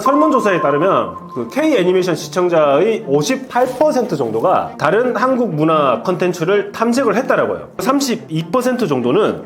설문조사에 따르면 그 K 애니메이션 시청자의 58% 정도가 다른 한국 문화 컨텐츠를 탐색을 했다라고 해요. 32% 정도는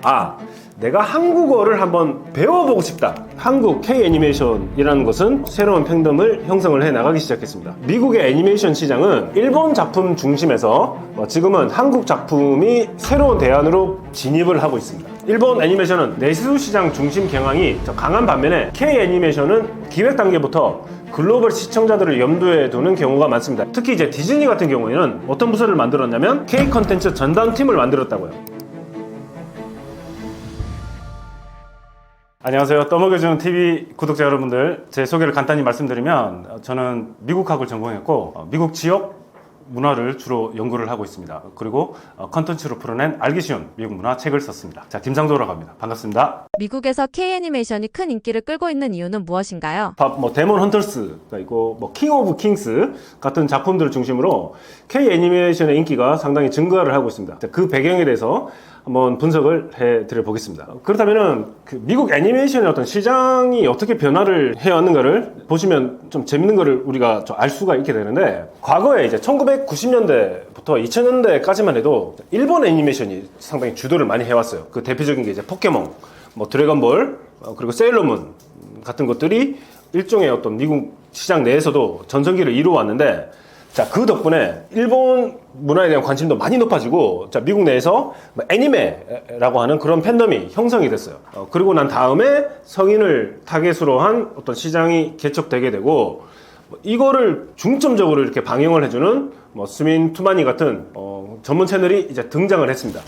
내가 한국어를 한번 배워보고 싶다. 한국 K 애니메이션이라는 것은 새로운 팬덤을 형성을 해 나가기 시작했습니다. 미국의 애니메이션 시장은 일본 작품 중심에서 지금은 한국 작품이 새로운 대안으로 진입을 하고 있습니다. 일본 애니메이션은 내수 시장 중심 경향이 강한 반면에 K 애니메이션은 기획 단계부터 글로벌 시청자들을 염두에 두는 경우가 많습니다. 특히 이제 디즈니 같은 경우에는 어떤 부서를 만들었냐면 K 컨텐츠 전담팀을 만들었다고요. 안녕하세요. 떠먹여주는 TV 구독자 여러분들, 제 소개를 간단히 말씀드리면 저는 미국학을 전공했고 미국 지역 문화를 주로 연구를 하고 있습니다. 그리고 컨텐츠로 풀어낸 알기 쉬운 미국 문화 책을 썼습니다. 자, 김상조라고 합니다. 반갑습니다. 미국에서 K-애니메이션이 큰 인기를 끌고 있는 이유는 무엇인가요? 데몬 헌터스가 있고 킹 오브 킹스 같은 작품들을 중심으로 K-애니메이션의 인기가 상당히 증가를 하고 있습니다. 자, 그 배경에 대해서 한번 분석을 해드려 보겠습니다. 그렇다면은 미국 애니메이션의 어떤 시장이 어떻게 변화를 해왔는가를 보시면 좀 재밌는 거를 우리가 좀 알 수가 있게 되는데, 과거에 이제 1990년대부터 2000년대까지만 해도 일본 애니메이션이 상당히 주도를 많이 해왔어요. 그 대표적인 게 이제 포켓몬, 드래곤볼, 그리고 세일러문 같은 것들이 일종의 어떤 미국 시장 내에서도 전성기를 이루어왔는데, 자, 그 덕분에 일본 문화에 대한 관심도 많이 높아지고, 자, 미국 내에서 애니메라고 하는 그런 팬덤이 형성이 됐어요. 그리고 난 다음에 성인을 타겟으로 한 어떤 시장이 개척되게 되고, 이거를 중점적으로 이렇게 방영을 해주는 스민 투마니 같은 전문 채널이 이제 등장을 했습니다.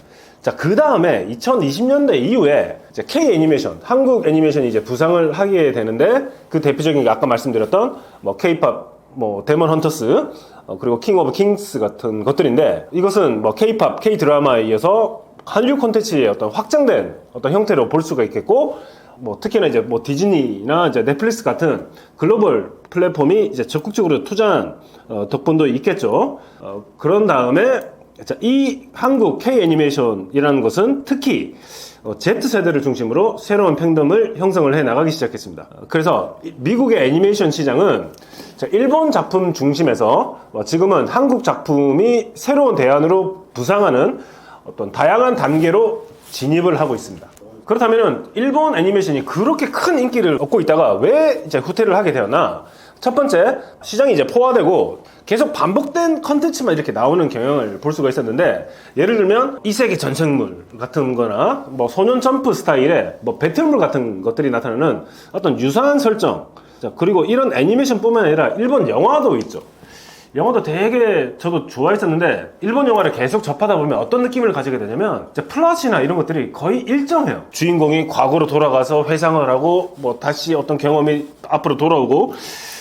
자, 그 다음에 2020년대 이후에 이제 K 애니메이션, 한국 애니메이션이 이제 부상을 하게 되는데, 그 대표적인 게 아까 말씀드렸던 K-팝, 데몬 헌터스, 그리고 킹 오브 킹스 같은 것들인데, 이것은 K-팝, K-드라마에 이어서 한류 콘텐츠의 어떤 확장된 어떤 형태로 볼 수가 있겠고, 특히나 이제 디즈니나 이제 넷플릭스 같은 글로벌 플랫폼이 이제 적극적으로 투자한 덕분도 있겠죠. 그런 다음에 이 한국 K 애니메이션이라는 것은 특히 Z세대를 중심으로 새로운 팬덤을 형성을 해 나가기 시작했습니다. 그래서 미국의 애니메이션 시장은 일본 작품 중심에서 지금은 한국 작품이 새로운 대안으로 부상하는 어떤 다양한 단계로 진입을 하고 있습니다. 그렇다면 일본 애니메이션이 그렇게 큰 인기를 얻고 있다가 왜 이제 후퇴를 하게 되었나? 첫 번째, 시장이 이제 포화되고 계속 반복된 컨텐츠만 이렇게 나오는 경향을 볼 수가 있었는데, 예를 들면 이세계 전생물 같은 거나 소년 점프 스타일의 배틀물 같은 것들이 나타나는 어떤 유사한 설정, 자, 그리고 이런 애니메이션 뿐만 아니라 일본 영화도 있죠. 영화도 되게 저도 좋아했었는데, 일본 영화를 계속 접하다 보면 어떤 느낌을 가지게 되냐면 플롯이나 이런 것들이 거의 일정해요. 주인공이 과거로 돌아가서 회상을 하고 다시 어떤 경험이 앞으로 돌아오고,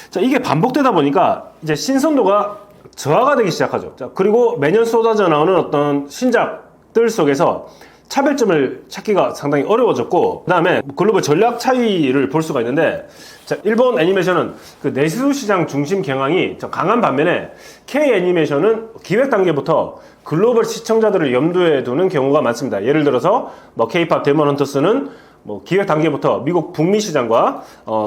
자, 이게 반복되다 보니까 이제 신선도가 저하가 되기 시작하죠. 자, 그리고 매년 쏟아져 나오는 어떤 신작들 속에서 차별점을 찾기가 상당히 어려워졌고, 그 다음에 글로벌 전략 차이를 볼 수가 있는데, 자, 일본 애니메이션은 그 내수 시장 중심 경향이 강한 반면에 K 애니메이션은 기획 단계부터 글로벌 시청자들을 염두에 두는 경우가 많습니다. 예를 들어서 K-팝 데몬 헌터스는 기획 단계부터 미국 북미 시장과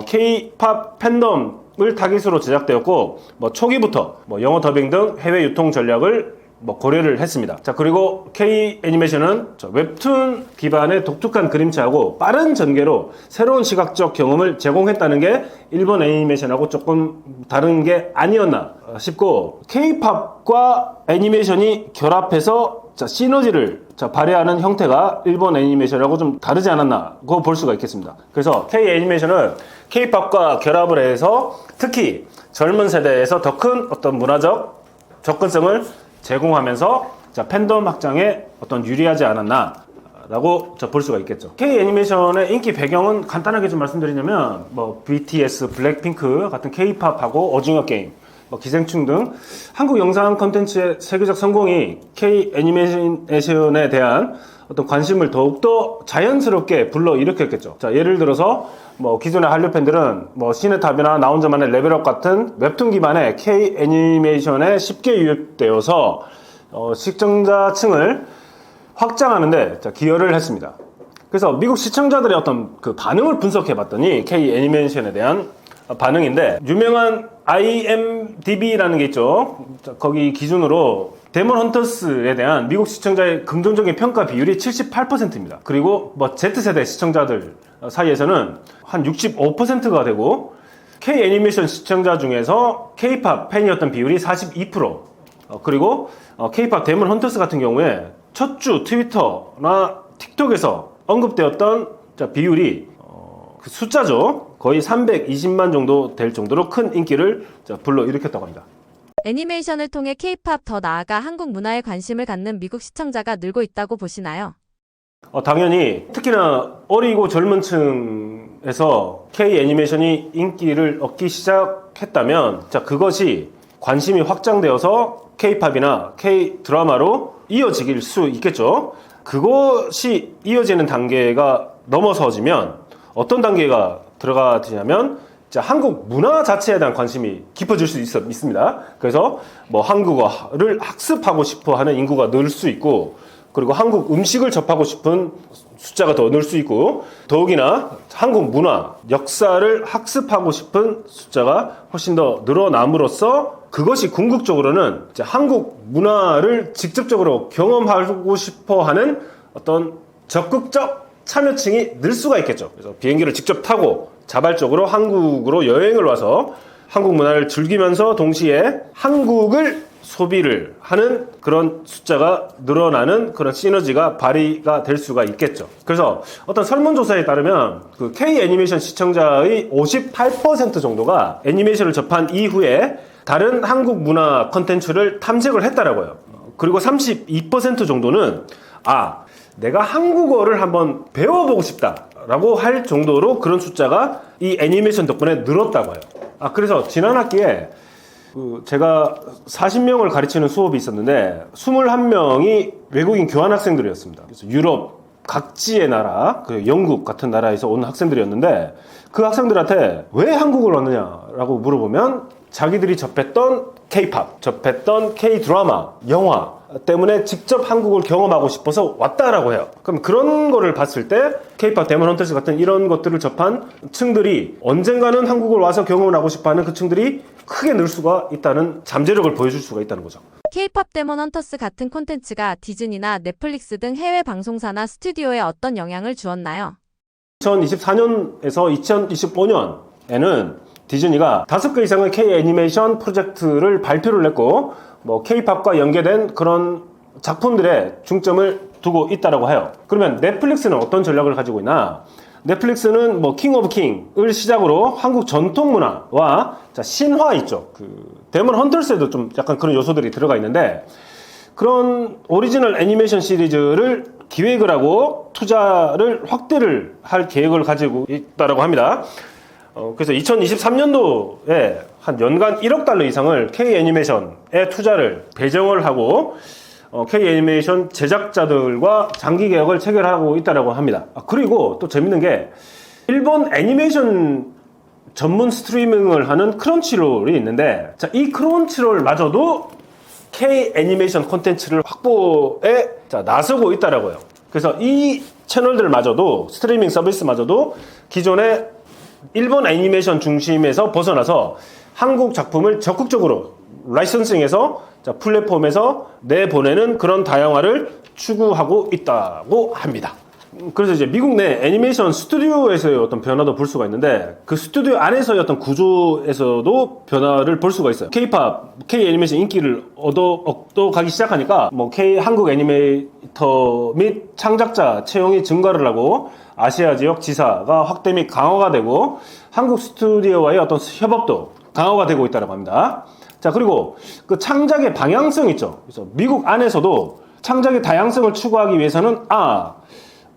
K-팝 팬덤을 타깃으로 제작되었고, 초기부터 영어 더빙 등 해외 유통 전략을 고려를 했습니다. 자, 그리고 K 애니메이션은 웹툰 기반의 독특한 그림체하고 빠른 전개로 새로운 시각적 경험을 제공했다는 게 일본 애니메이션하고 조금 다른 게 아니었나 싶고, K-팝과 애니메이션이 결합해서 시너지를 발휘하는 형태가 일본 애니메이션하고 좀 다르지 않았나고 볼 수가 있겠습니다. 그래서 K 애니메이션은 K-팝과 결합을 해서 특히 젊은 세대에서 더 큰 어떤 문화적 접근성을 제공하면서 팬덤 확장에 어떤 유리하지 않았나 라고 볼 수가 있겠죠. K 애니메이션의 인기 배경은 간단하게 좀 말씀드리냐면 BTS, 블랙핑크 같은 K-팝하고 오징어 게임, 기생충 등 한국 영상 컨텐츠의 세계적 성공이 K 애니메이션에 대한 어떤 관심을 더욱더 자연스럽게 불러일으켰겠죠. 자, 예를 들어서 기존의 한류 팬들은 시네탑이나 나 혼자만의 레벨업 같은 웹툰 기반의 K 애니메이션에 쉽게 유입되어서 시청자층을 확장하는데 기여를 했습니다. 그래서 미국 시청자들의 어떤 그 반응을 분석해 봤더니 K 애니메이션에 대한 반응인데, 유명한 IMDb라는 게 있죠. 거기 기준으로 데몬 헌터스에 대한 미국 시청자의 긍정적인 평가 비율이 78%입니다. 그리고 뭐 Z세대 시청자들 사이에서는 한 65%가 되고, K 애니메이션 시청자 중에서 K-팝 팬이었던 비율이 42%, 그리고 K-팝 데몬 헌터스 같은 경우에 첫 주 트위터나 틱톡에서 언급되었던 비율이 그 숫자죠. 거의 320만 정도 될 정도로 큰 인기를 불러일으켰다고 합니다. 애니메이션을 통해 K-팝 더 나아가 한국 문화에 관심을 갖는 미국 시청자가 늘고 있다고 보시나요? 당연히 특히나 어리고 젊은 층에서 K 애니메이션이 인기를 얻기 시작했다면 그것이 관심이 확장되어서 K-팝이나 K 드라마로 이어질 수 있겠죠. 그것이 이어지는 단계가 넘어서지면 어떤 단계가 들어가지냐면 한국 문화 자체에 대한 관심이 깊어질 수 있습니다. 그래서 뭐 한국어를 학습하고 싶어 하는 인구가 늘 수 있고, 그리고 한국 음식을 접하고 싶은 숫자가 더 늘 수 있고, 더욱이나 한국 문화, 역사를 학습하고 싶은 숫자가 훨씬 더 늘어남으로써 그것이 궁극적으로는 한국 문화를 직접적으로 경험하고 싶어 하는 어떤 적극적 참여층이 늘 수가 있겠죠. 그래서 비행기를 직접 타고 자발적으로 한국으로 여행을 와서 한국 문화를 즐기면서 동시에 한국을 소비를 하는 그런 숫자가 늘어나는 그런 시너지가 발휘가 될 수가 있겠죠. 그래서 어떤 설문조사에 따르면 그 K 애니메이션 시청자의 58% 정도가 애니메이션을 접한 이후에 다른 한국 문화 컨텐츠를 탐색을 했다라고요. 그리고 32% 정도는 내가 한국어를 한번 배워보고 싶다라고 할 정도로 그런 숫자가 이 애니메이션 덕분에 늘었다고 해요. 그래서 지난 학기에 제가 40명을 가르치는 수업이 있었는데 21명이 외국인 교환학생들이었습니다. 그래서 유럽 각지의 나라, 영국 같은 나라에서 온 학생들이었는데 그 학생들한테 왜 한국을 왔느냐라고 물어보면 자기들이 접했던 K-팝, 접했던 K-드라마, 영화 때문에 직접 한국을 경험하고 싶어서 왔다라고 해요. 그럼 그런 거를 봤을 때 K-팝 데몬 헌터스 같은 이런 것들을 접한 층들이 언젠가는 한국을 와서 경험을 하고 싶어하는 그 층들이 크게 늘 수가 있다는 잠재력을 보여줄 수가 있다는 거죠. K-팝 데몬 헌터스 같은 콘텐츠가 디즈니나 넷플릭스 등 해외 방송사나 스튜디오에 어떤 영향을 주었나요? 2024년에서 2025년에는 디즈니가 5개 이상의 K 애니메이션 프로젝트를 발표를 했고, K-팝과 연계된 그런 작품들에 중점을 두고 있다라고 해요. 그러면 넷플릭스는 어떤 전략을 가지고 있나? 넷플릭스는 킹 오브 킹을 시작으로 한국 전통 문화와 신화 있죠. 데몬 헌터스에도 좀 약간 그런 요소들이 들어가 있는데, 그런 오리지널 애니메이션 시리즈를 기획을 하고 투자를 확대를 할 계획을 가지고 있다라고 합니다. 그래서 2023년도에 한 연간 1억 달러 이상을 K 애니메이션에 투자를 배정을 하고 K 애니메이션 제작자들과 장기 계약을 체결하고 있다고 합니다. 그리고 또 재밌는 게 일본 애니메이션 전문 스트리밍을 하는 크런치롤이 있는데, 이 크런치롤마저도 K 애니메이션 콘텐츠를 확보에 나서고 있다라고요. 그래서 이 채널들마저도, 스트리밍 서비스마저도 기존의 일본 애니메이션 중심에서 벗어나서 한국 작품을 적극적으로 라이선싱해서 플랫폼에서 내보내는 그런 다양화를 추구하고 있다고 합니다. 그래서 이제 미국 내 애니메이션 스튜디오에서의 어떤 변화도 볼 수가 있는데, 그 스튜디오 안에서의 어떤 구조에서도 변화를 볼 수가 있어요. K-팝, K 애니메이션 인기를 얻어가기 시작하니까 한국 애니메이터 및 창작자 채용이 증가를 하고 아시아 지역 지사가 확대 및 강화가 되고 한국 스튜디오와의 어떤 협업도 강화가 되고 있다고 합니다. 그리고 그 창작의 방향성 있죠. 그래서 미국 안에서도 창작의 다양성을 추구하기 위해서는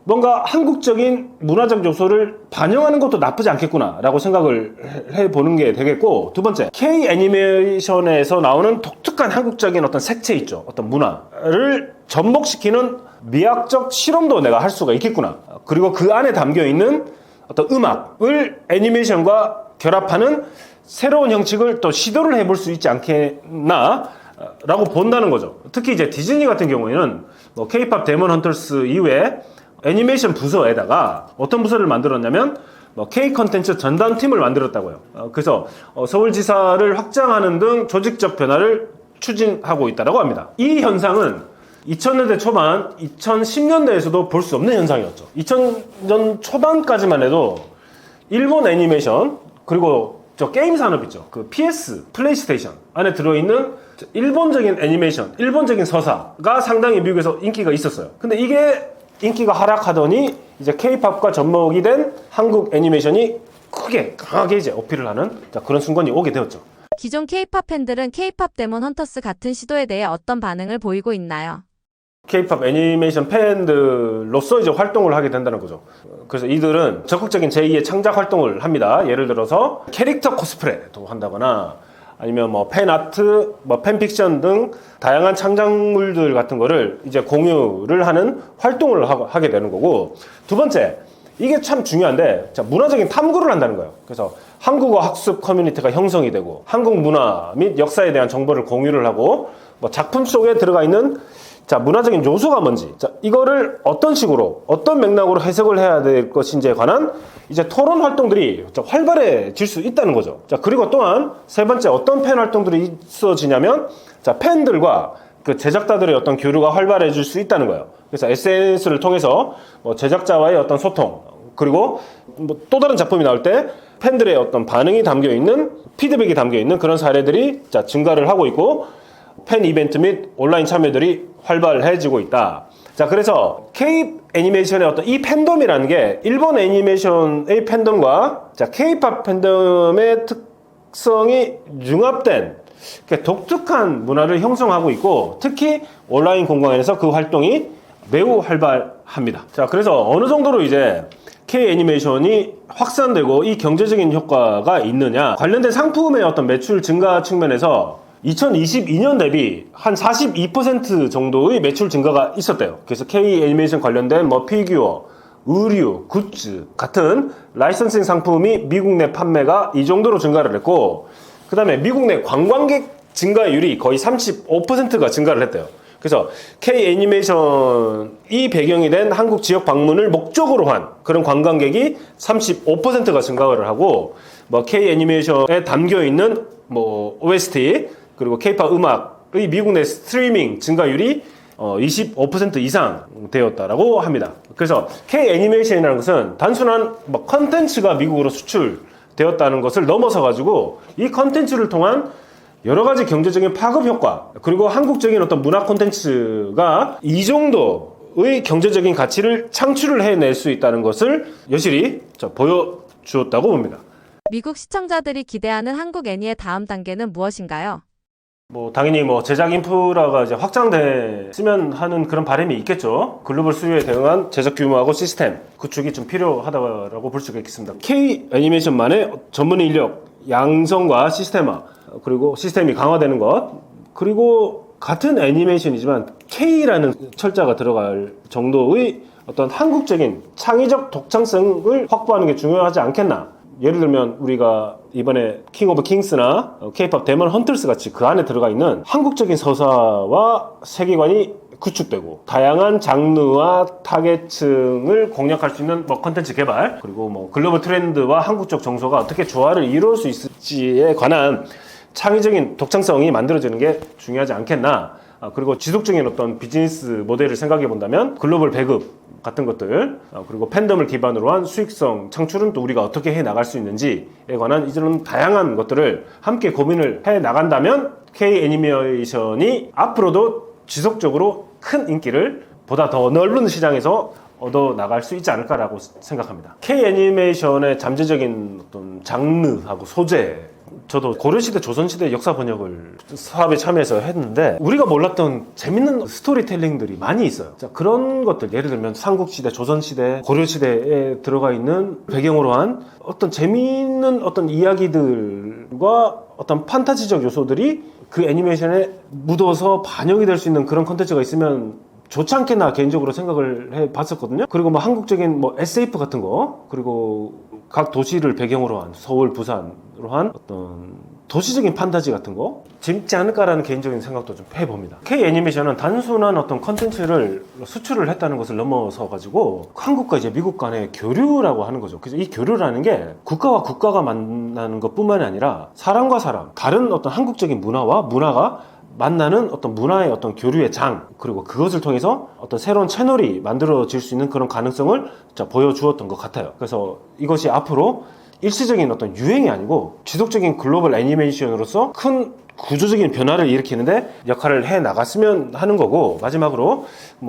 뭔가 한국적인 문화적 요소를 반영하는 것도 나쁘지 않겠구나 라고 생각을 해보는 게 되겠고, 두 번째, K 애니메이션에서 나오는 독특한 한국적인 어떤 색채 있죠. 어떤 문화를 접목시키는 미학적 실험도 내가 할 수가 있겠구나. 그리고 그 안에 담겨있는 어떤 음악을 애니메이션과 결합하는 새로운 형식을 또 시도를 해볼 수 있지 않겠나 라고 본다는 거죠. 특히 이제 디즈니 같은 경우에는 K-팝 데몬 헌터스 이후에 애니메이션 부서에다가 어떤 부서를 만들었냐면 K 컨텐츠 전담팀을 만들었다고요. 그래서 서울지사를 확장하는 등 조직적 변화를 추진하고 있다고 합니다. 이 현상은 2000년대 초반, 2010년대에서도 볼 수 없는 현상이었죠. 2000년 초반까지만 해도 일본 애니메이션, 그리고 저 게임 산업 있죠. 그 PS, 플레이스테이션 안에 들어있는 일본적인 애니메이션, 일본적인 서사가 상당히 미국에서 인기가 있었어요. 근데 이게 인기가 하락하더니 이제 K-팝과 접목이 된 한국 애니메이션이 크게, 강하게 이제 어필을 하는 그런 순간이 오게 되었죠. 기존 K-팝 팬들은 K-팝 데몬 헌터스 같은 시도에 대해 어떤 반응을 보이고 있나요? K-팝 애니메이션 팬들로서 이제 활동을 하게 된다는 거죠. 그래서 이들은 적극적인 제2의 창작 활동을 합니다. 예를 들어서 캐릭터 코스프레도 한다거나 아니면 뭐 팬아트, 뭐 팬픽션 등 다양한 창작물들 같은 거를 이제 공유를 하는 활동을 하게 되는 거고, 두 번째, 이게 참 중요한데, 자, 문화적인 탐구를 한다는 거예요. 그래서 한국어 학습 커뮤니티가 형성이 되고, 한국 문화 및 역사에 대한 정보를 공유를 하고, 뭐 작품 속에 들어가 있는 자, 문화적인 요소가 뭔지, 자, 이거를 어떤 식으로, 어떤 맥락으로 해석을 해야 될 것인지에 관한 이제 토론 활동들이 활발해질 수 있다는 거죠. 자, 그리고 또한 세 번째, 어떤 팬 활동들이 있어지냐면, 자, 팬들과 그 제작자들의 어떤 교류가 활발해질 수 있다는 거예요. 그래서 SNS를 통해서 뭐 제작자와의 어떤 소통, 그리고 뭐 또 다른 작품이 나올 때 팬들의 어떤 반응이 담겨 있는, 피드백이 담겨 있는 그런 사례들이 자, 증가를 하고 있고, 팬 이벤트 및 온라인 참여들이 활발해지고 있다. 자, 그래서 K 애니메이션의 어떤 이 팬덤이라는 게 일본 애니메이션의 팬덤과 자, K-팝 팬덤의 특성이 융합된 독특한 문화를 형성하고 있고, 특히 온라인 공간에서 그 활동이 매우 활발합니다. 자, 그래서 어느 정도로 이제 K 애니메이션이 확산되고 이 경제적인 효과가 있느냐, 관련된 상품의 어떤 매출 증가 측면에서 2022년 대비 한 42% 정도의 매출 증가가 있었대요. 그래서 K 애니메이션 관련된 뭐 피규어, 의류, 굿즈 같은 라이선싱 상품이 미국 내 판매가 이 정도로 증가를 했고, 그 다음에 미국 내 관광객 증가율이 거의 35%가 증가를 했대요. 그래서 K 애니메이션이 배경이 된 한국 지역 방문을 목적으로 한 그런 관광객이 35%가 증가를 하고, 뭐 K 애니메이션에 담겨 있는 뭐 OST, 그리고 K-팝 음악의 미국 내 스트리밍 증가율이 25% 이상 되었다라고 합니다. 그래서 K 애니메이션이라는 것은 단순한 뭐 컨텐츠가 미국으로 수출되었다는 것을 넘어서 가지고 이 컨텐츠를 통한 여러 가지 경제적인 파급 효과, 그리고 한국적인 어떤 문화 콘텐츠가 이 정도의 경제적인 가치를 창출을 해낼 수 있다는 것을 여실히 보여주었다고 봅니다. 미국 시청자들이 기대하는 한국 애니의 다음 단계는 무엇인가요? 뭐 당연히 뭐 제작 인프라가 이제 확장됐으면 하는 그런 바람이 있겠죠. 글로벌 수요에 대응한 제작 규모하고 시스템 구축이 좀 필요하다고 볼 수가 있겠습니다. K 애니메이션만의 전문 인력 양성과 시스템화, 그리고 시스템이 강화되는 것, 그리고 같은 애니메이션이지만 K라는 철자가 들어갈 정도의 어떤 한국적인 창의적 독창성을 확보하는 게 중요하지 않겠나. 예를 들면 우리가 이번에 킹 오브 킹스나 K-팝 데몬 헌터스 같이 그 안에 들어가 있는 한국적인 서사와 세계관이 구축되고, 다양한 장르와 타겟층을 공략할 수 있는 뭐 컨텐츠 개발, 그리고 뭐 글로벌 트렌드와 한국적 정서가 어떻게 조화를 이룰 수 있을지에 관한 창의적인 독창성이 만들어지는 게 중요하지 않겠나. 그리고 지속적인 어떤 비즈니스 모델을 생각해 본다면 글로벌 배급 같은 것들, 그리고 팬덤을 기반으로 한 수익성 창출은 또 우리가 어떻게 해 나갈 수 있는지에 관한 이런 다양한 것들을 함께 고민을 해 나간다면 K 애니메이션이 앞으로도 지속적으로 큰 인기를 보다 더 넓은 시장에서 얻어 나갈 수 있지 않을까라고 생각합니다. K 애니메이션의 잠재적인 어떤 장르하고 소재, 저도 고려시대, 조선시대 역사 번역을 사업에 참여해서 했는데 우리가 몰랐던 재밌는 스토리텔링들이 많이 있어요. 자, 그런 것들, 예를 들면 삼국시대, 조선시대, 고려시대에 들어가 있는 배경으로 한 어떤 재밌는 어떤 이야기들과 어떤 판타지적 요소들이 그 애니메이션에 묻어서 반영이 될 수 있는 그런 컨텐츠가 있으면 좋지 않겠나 개인적으로 생각을 해 봤었거든요. 그리고 뭐 한국적인 뭐 SF 같은 거, 그리고 각 도시를 배경으로 한 서울, 부산으로 한 어떤 도시적인 판타지 같은 거 재밌지 않을까라는 개인적인 생각도 좀 해봅니다. K 애니메이션은 단순한 어떤 컨텐츠를 수출을 했다는 것을 넘어서 가지고 한국과 이제 미국 간의 교류라고 하는 거죠. 그래서 이 교류라는 게 국가와 국가가 만나는 것뿐만이 아니라 사람과 사람, 다른 어떤 한국적인 문화와 문화가 만나는 어떤 문화의 어떤 교류의 장, 그리고 그것을 통해서 어떤 새로운 채널이 만들어질 수 있는 그런 가능성을 보여주었던 것 같아요. 그래서 이것이 앞으로 일시적인 어떤 유행이 아니고 지속적인 글로벌 애니메이션으로서 큰 구조적인 변화를 일으키는데 역할을 해 나갔으면 하는 거고, 마지막으로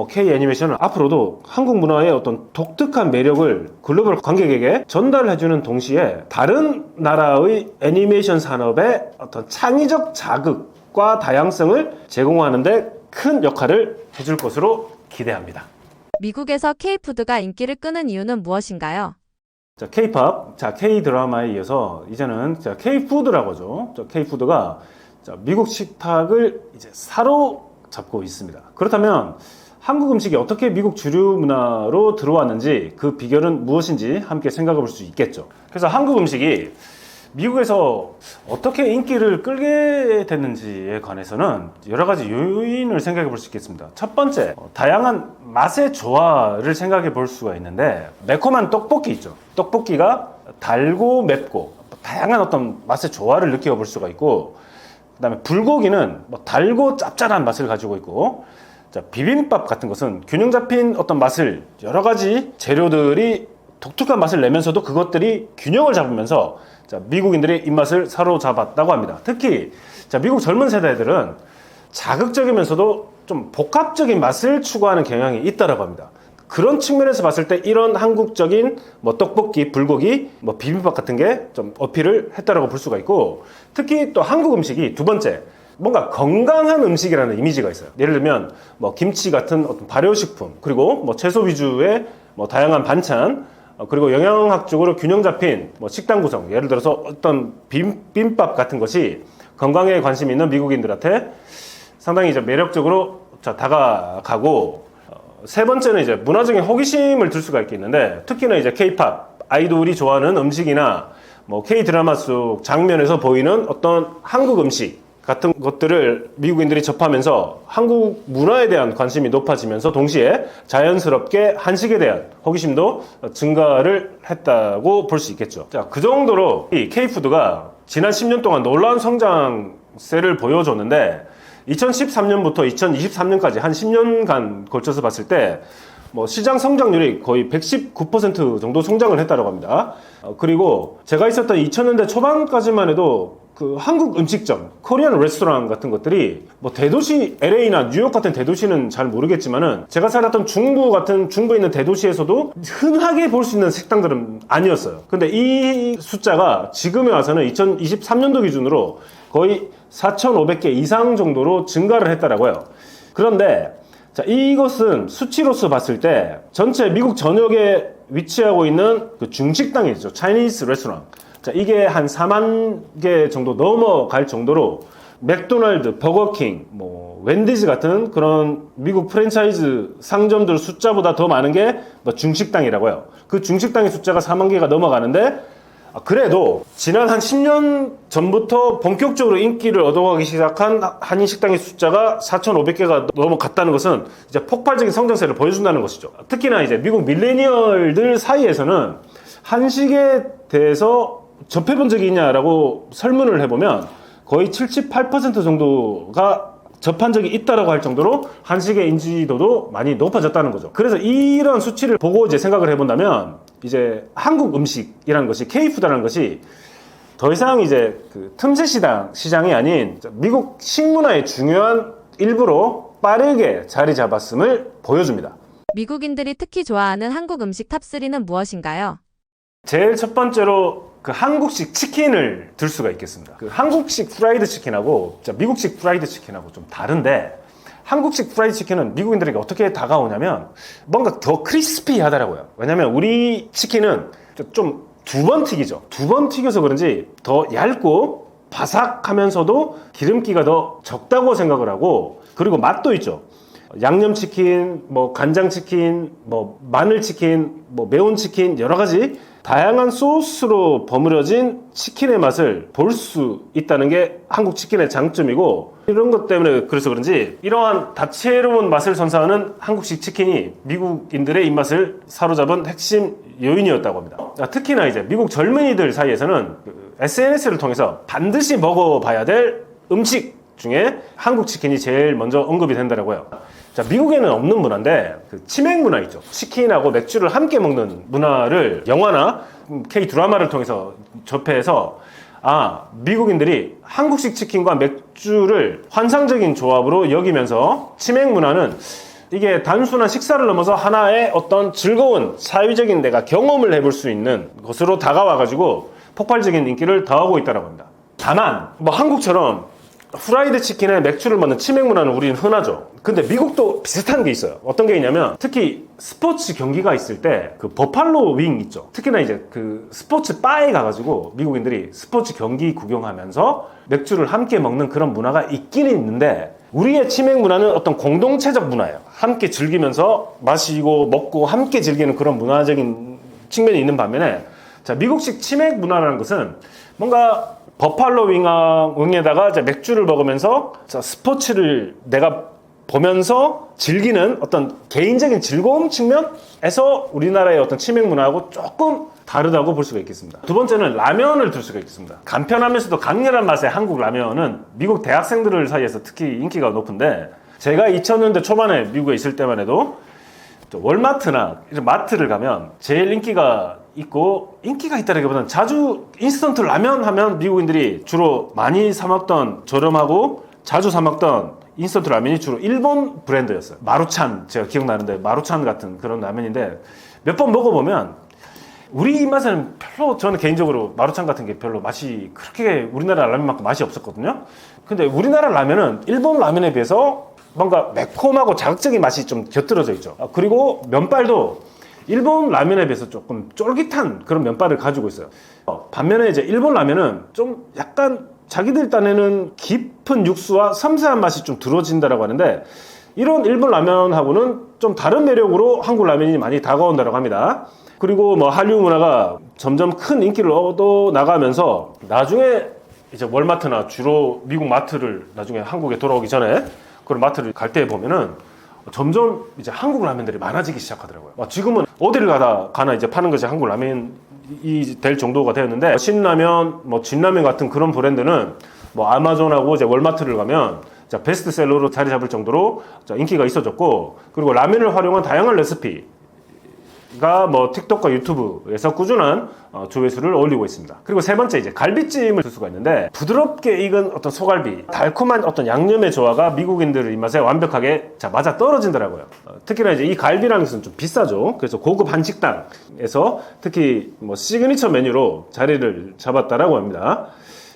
K 애니메이션은 앞으로도 한국 문화의 어떤 독특한 매력을 글로벌 관객에게 전달해주는 동시에 다른 나라의 애니메이션 산업의 어떤 창의적 자극과 다양성을 제공하는데 큰 역할을 해줄 것으로 기대합니다. 미국에서 K푸드가 인기를 끄는 이유는 무엇인가요? K-팝, K-드라마에 이어서 이제는 K-푸드라고 하죠. K-푸드가 미국 식탁을 이제 사로잡고 있습니다. 그렇다면 한국 음식이 어떻게 미국 주류 문화로 들어왔는지, 그 비결은 무엇인지 함께 생각해 볼 수 있겠죠. 그래서 한국 음식이 미국에서 어떻게 인기를 끌게 됐는지에 관해서는 여러 가지 요인을 생각해 볼 수 있겠습니다. 첫 번째, 다양한 맛의 조화를 생각해 볼 수가 있는데, 매콤한 떡볶이 있죠. 떡볶이가 달고 맵고 다양한 어떤 맛의 조화를 느껴볼 수가 있고, 그 다음에 불고기는 달고 짭짤한 맛을 가지고 있고, 비빔밥 같은 것은 균형 잡힌 어떤 맛을, 여러 가지 재료들이 독특한 맛을 내면서도 그것들이 균형을 잡으면서 미국인들의 입맛을 사로잡았다고 합니다. 특히 미국 젊은 세대들은 자극적이면서도 좀 복합적인 맛을 추구하는 경향이 있다고 합니다. 그런 측면에서 봤을 때 이런 한국적인 떡볶이, 불고기, 비빔밥 같은 게 좀 어필을 했다라고 볼 수가 있고, 특히 또 한국 음식이 두 번째, 뭔가 건강한 음식이라는 이미지가 있어요. 예를 들면 김치 같은 어떤 발효식품, 그리고 채소 위주의 다양한 반찬, 그리고 영양학적으로 균형 잡힌 식단 구성, 예를 들어서 어떤 비빔밥 같은 것이 건강에 관심 있는 미국인들한테 상당히 이제 매력적으로 다가가고, 세 번째는 이제 문화적인 호기심을 들 수가 있겠는데, 특히나 이제 K-팝 아이돌이 좋아하는 음식이나 K-드라마 속 장면에서 보이는 어떤 한국 음식 같은 것들을 미국인들이 접하면서 한국 문화에 대한 관심이 높아지면서 동시에 자연스럽게 한식에 대한 호기심도 증가를 했다고 볼 수 있겠죠. 그 정도로 이 K푸드가 지난 10년 동안 놀라운 성장세를 보여줬는데, 2013년부터 2023년까지 한 10년간 걸쳐서 봤을 때 시장 성장률이 거의 119% 정도 성장을 했다고 합니다. 그리고 제가 있었던 2000년대 초반까지만 해도 그 한국 음식점, 코리안 레스토랑 같은 것들이 대도시 LA나 뉴욕 같은 대도시는 잘 모르겠지만은, 제가 살았던 중부에 있는 대도시에서도 흔하게 볼 수 있는 식당들은 아니었어요. 근데 이 숫자가 지금에 와서는 2023년도 기준으로 거의 4,500개 이상 정도로 증가를 했다라고요. 그런데 이것은 수치로서 봤을 때 전체 미국 전역에 위치하고 있는 그 중식당이 있죠. 차이니스 레스토랑. 이게 한 4만 개 정도 넘어갈 정도로 맥도날드, 버거킹, 웬디즈 같은 그런 미국 프랜차이즈 상점들 숫자보다 더 많은 게 중식당이라고요. 그 중식당의 숫자가 4만 개가 넘어가는데, 그래도 지난 한 10년 전부터 본격적으로 인기를 얻어가기 시작한 한인 식당의 숫자가 4,500개가 넘어갔다는 것은 이제 폭발적인 성장세를 보여준다는 것이죠. 특히나 이제 미국 밀레니얼들 사이에서는 한식에 대해서 접해본 적이 있냐라고 설문을 해보면 거의 78% 정도가 접한 적이 있다라고 할 정도로 한식의 인지도도 많이 높아졌다는 거죠. 그래서 이런 수치를 보고 이제 생각을 해본다면, 이제 한국 음식이라는 것이, K푸드라는 것이 더 이상 이제 그 틈새 시장이 아닌 미국 식문화의 중요한 일부로 빠르게 자리 잡았음을 보여줍니다. 미국인들이 특히 좋아하는 한국 음식 탑3는 무엇인가요? 제일 첫 번째로 그 한국식 치킨을 들 수가 있겠습니다. 그 한국식 프라이드 치킨하고 미국식 프라이드 치킨하고 좀 다른데, 한국식 프라이드 치킨은 미국인들에게 어떻게 다가오냐면 뭔가 더 크리스피하더라고요. 왜냐면 우리 치킨은 좀 두 번 튀기죠. 두 번 튀겨서 그런지 더 얇고 바삭하면서도 기름기가 더 적다고 생각을 하고, 그리고 맛도 있죠. 양념치킨, 간장치킨, 마늘치킨, 매운치킨, 여러 가지 다양한 소스로 버무려진 치킨의 맛을 볼 수 있다는 게 한국 치킨의 장점이고, 이런 것 때문에 그래서 그런지 이러한 다채로운 맛을 선사하는 한국식 치킨이 미국인들의 입맛을 사로잡은 핵심 요인이었다고 합니다. 특히나 이제 미국 젊은이들 사이에서는 SNS를 통해서 반드시 먹어봐야 될 음식 중에 한국 치킨이 제일 먼저 언급이 된다고요. 자, 미국에는 없는 문화인데 그 치맥 문화 있죠. 치킨하고 맥주를 함께 먹는 문화를 영화나 K 드라마를 통해서 접해서 미국인들이 한국식 치킨과 맥주를 환상적인 조합으로 여기면서 치맥 문화는 이게 단순한 식사를 넘어서 하나의 어떤 즐거운 사회적인 내가 경험을 해볼 수 있는 것으로 다가와가지고 폭발적인 인기를 더하고 있다고 합니다. 다만 뭐 한국처럼 후라이드 치킨에 맥주를 먹는 치맥 문화는 우리는 흔하죠. 근데 미국도 비슷한 게 있어요. 어떤 게 있냐면 특히 스포츠 경기가 있을 때 그 버팔로 윙 있죠. 특히나 이제 그 스포츠 바에 가가지고 미국인들이 스포츠 경기 구경하면서 맥주를 함께 먹는 그런 문화가 있긴 있는데, 우리의 치맥 문화는 어떤 공동체적 문화예요. 함께 즐기면서 마시고 먹고 함께 즐기는 그런 문화적인 측면이 있는 반면에, 자, 미국식 치맥 문화라는 것은 뭔가 버팔로 윙에다가 이제 맥주를 먹으면서 스포츠를 내가 보면서 즐기는 어떤 개인적인 즐거움 측면에서 우리나라의 어떤 치맥 문화하고 조금 다르다고 볼 수가 있겠습니다. 두 번째는 라면을 들 수가 있겠습니다. 간편하면서도 강렬한 맛의 한국 라면은 미국 대학생들 사이에서 특히 인기가 높은데, 제가 2000년대 초반에 미국에 있을 때만 해도 월마트나 이런 마트를 가면 제일 인기가 있다기보다는 자주 인스턴트 라면 하면 미국인들이 주로 많이 사 먹던, 저렴하고 자주 사 먹던 인스턴트 라면이 주로 일본 브랜드였어요. 마루찬, 제가 기억나는데 마루찬 같은 그런 라면인데, 몇 번 먹어보면 우리 입맛에는 별로, 저는 개인적으로 마루찬 같은 게 별로 맛이 그렇게 우리나라 라면만큼 맛이 없었거든요. 근데 우리나라 라면은 일본 라면에 비해서 뭔가 매콤하고 자극적인 맛이 좀 곁들여져 있죠. 그리고 면발도 일본 라면에 비해서 조금 쫄깃한 그런 면발을 가지고 있어요. 반면에 이제 일본 라면은 좀 약간 자기들 딴에는 깊은 육수와 섬세한 맛이 좀 들어진다라고 하는데, 이런 일본 라면하고는 좀 다른 매력으로 한국 라면이 많이 다가온다고 합니다. 그리고 뭐 한류 문화가 점점 큰 인기를 얻어 나가면서 나중에 이제 월마트나 주로 미국 마트를 나중에 한국에 돌아오기 전에 그런 마트를 갈 때 보면은 점점 이제 한국 라면들이 많아지기 시작하더라고요. 지금은 어디를 가나 이제 파는 것이 한국 라면이 될 정도가 되었는데, 신라면, 뭐 진라면 같은 그런 브랜드는 뭐 아마존하고 이제 월마트를 가면 베스트셀러로 자리 잡을 정도로 인기가 있어졌고, 그리고 라면을 활용한 다양한 레시피 가 뭐 틱톡과 유튜브에서 꾸준한 조회수를 올리고 있습니다. 그리고 세 번째, 이제 갈비찜을 쓸 수가 있는데, 부드럽게 익은 어떤 소갈비, 달콤한 어떤 양념의 조화가 미국인들 입맛에 완벽하게 맞아 떨어진더라고요. 특히나 이제 이 갈비라는 것은 좀 비싸죠. 그래서 고급 한식당에서 특히 뭐 시그니처 메뉴로 자리를 잡았다라고 합니다.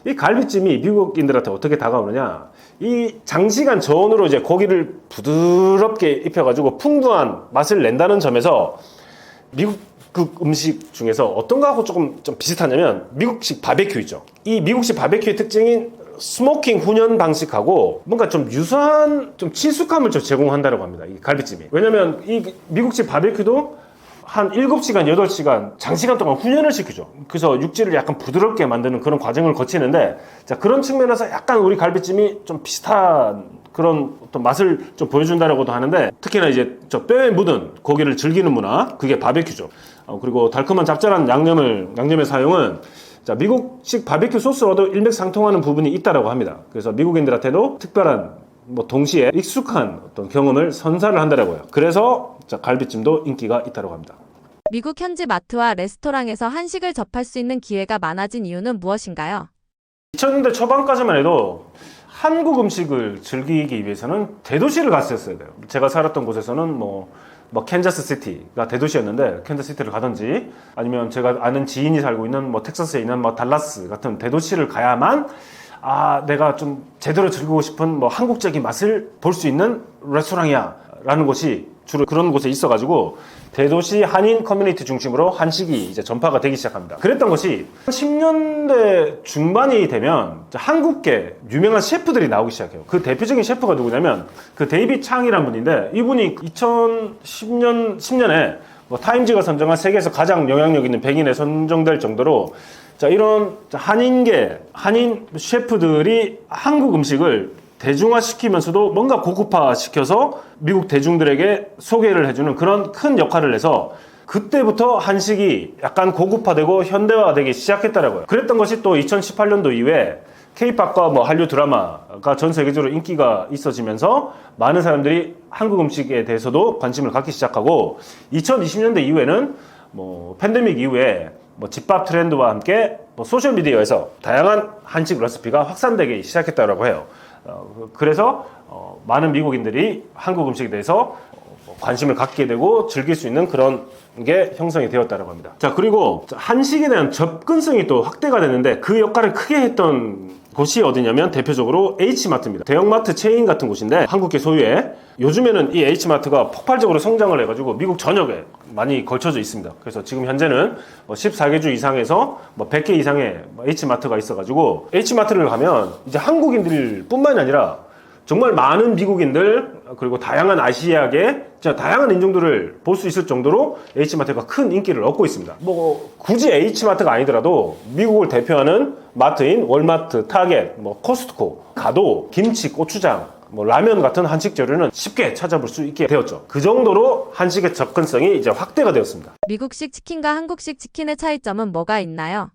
이 갈비찜이 미국인들한테 어떻게 다가오느냐, 이 장시간 저온으로 이제 고기를 부드럽게 입혀가지고 풍부한 맛을 낸다는 점에서 미국 음식 중에서 어떤 거하고 조금 좀 비슷하냐면 미국식 바베큐 있죠. 이 미국식 바베큐의 특징인 스모킹 훈연 방식하고 뭔가 좀 유사한 좀 친숙함을 좀 제공한다고 합니다. 이 갈비찜이. 왜냐면 이 미국식 바베큐도 한 7시간, 8시간 장시간 동안 훈연을 시키죠. 그래서 육질을 약간 부드럽게 만드는 그런 과정을 거치는데, 자, 그런 측면에서 약간 우리 갈비찜이 좀 비슷한 그런 어떤 맛을 좀 보여준다라고도 하는데, 특히나 이제 저 뼈에 묻은 고기를 즐기는 문화, 그게 바베큐죠. 그리고 달콤한 짭짤한 양념의 사용은 미국식 바베큐 소스와도 일맥상통하는 부분이 있다라고 합니다. 그래서 미국인들한테도 특별한 뭐 동시에 익숙한 어떤 경험을 선사를 한다라고요. 그래서 갈비찜도 인기가 있다고 합니다. 미국 현지 마트와 레스토랑에서 한식을 접할 수 있는 기회가 많아진 이유는 무엇인가요? 2000년대 초반까지만 해도 한국 음식을 즐기기 위해서는 대도시를 갔었어야 돼요. 제가 살았던 곳에서는 뭐 캔자스 시티가 대도시였는데 캔자스 시티를 가든지, 아니면 제가 아는 지인이 살고 있는 뭐 텍사스에 있는 뭐 달라스 같은 대도시를 가야만 내가 좀 제대로 즐기고 싶은 뭐 한국적인 맛을 볼 수 있는 레스토랑이야 라는 곳이 주로 그런 곳에 있어가지고 대도시 한인 커뮤니티 중심으로 한식이 이제 전파가 되기 시작합니다. 그랬던 것이 10년대 중반이 되면 한국계 유명한 셰프들이 나오기 시작해요. 그 대표적인 셰프가 누구냐면 그 데이빗 창이라는 분인데, 이분이 2010년에 뭐 타임지가 선정한 세계에서 가장 영향력 있는 100인에 선정될 정도로 자, 이런 한인 셰프들이 한국 음식을 대중화시키면서도 뭔가 고급화시켜서 미국 대중들에게 소개를 해주는 그런 큰 역할을 해서 그때부터 한식이 약간 고급화되고 현대화되기 시작했다라고요. 그랬던 것이 또 2018년도 이후에 K-팝과 뭐 한류 드라마가 전 세계적으로 인기가 있어지면서 많은 사람들이 한국 음식에 대해서도 관심을 갖기 시작하고 2020년대 이후에는 뭐 팬데믹 이후에 뭐 집밥 트렌드와 함께 뭐 소셜미디어에서 다양한 한식 레시피가 확산되기 시작했다고 해요. 그래서 많은 미국인들이 한국 음식에 대해서 관심을 갖게 되고 즐길 수 있는 그런 게 형성이 되었다고 합니다. 자, 그리고 한식에 대한 접근성이 또 확대가 됐는데 그 역할을 크게 했던 곳이 어디냐면 대표적으로 H마트입니다. 대형마트 체인 같은 곳인데 한국계 소유의 요즘에는 이 H마트가 폭발적으로 성장을 해가지고 미국 전역에 많이 걸쳐져 있습니다. 그래서 지금 현재는 14개주 이상에서 100개 이상의 H마트가 있어가지고 H마트를 가면 이제 한국인들 뿐만이 아니라 정말 많은 미국인들 그리고 다양한 아시아계 다양한 인종들을 볼 수 있을 정도로 H마트가 큰 인기를 얻고 있습니다. 뭐 굳이 H마트가 아니더라도 미국을 대표하는 마트인 월마트, 타겟, 뭐 코스트코 가도 김치, 고추장, 뭐 라면 같은 한식 재료는 쉽게 찾아볼 수 있게 되었죠. 그 정도로 한식의 접근성이 이제 확대가 되었습니다. 미국식 치킨과 한국식 치킨의 차이점은 뭐가 있나요?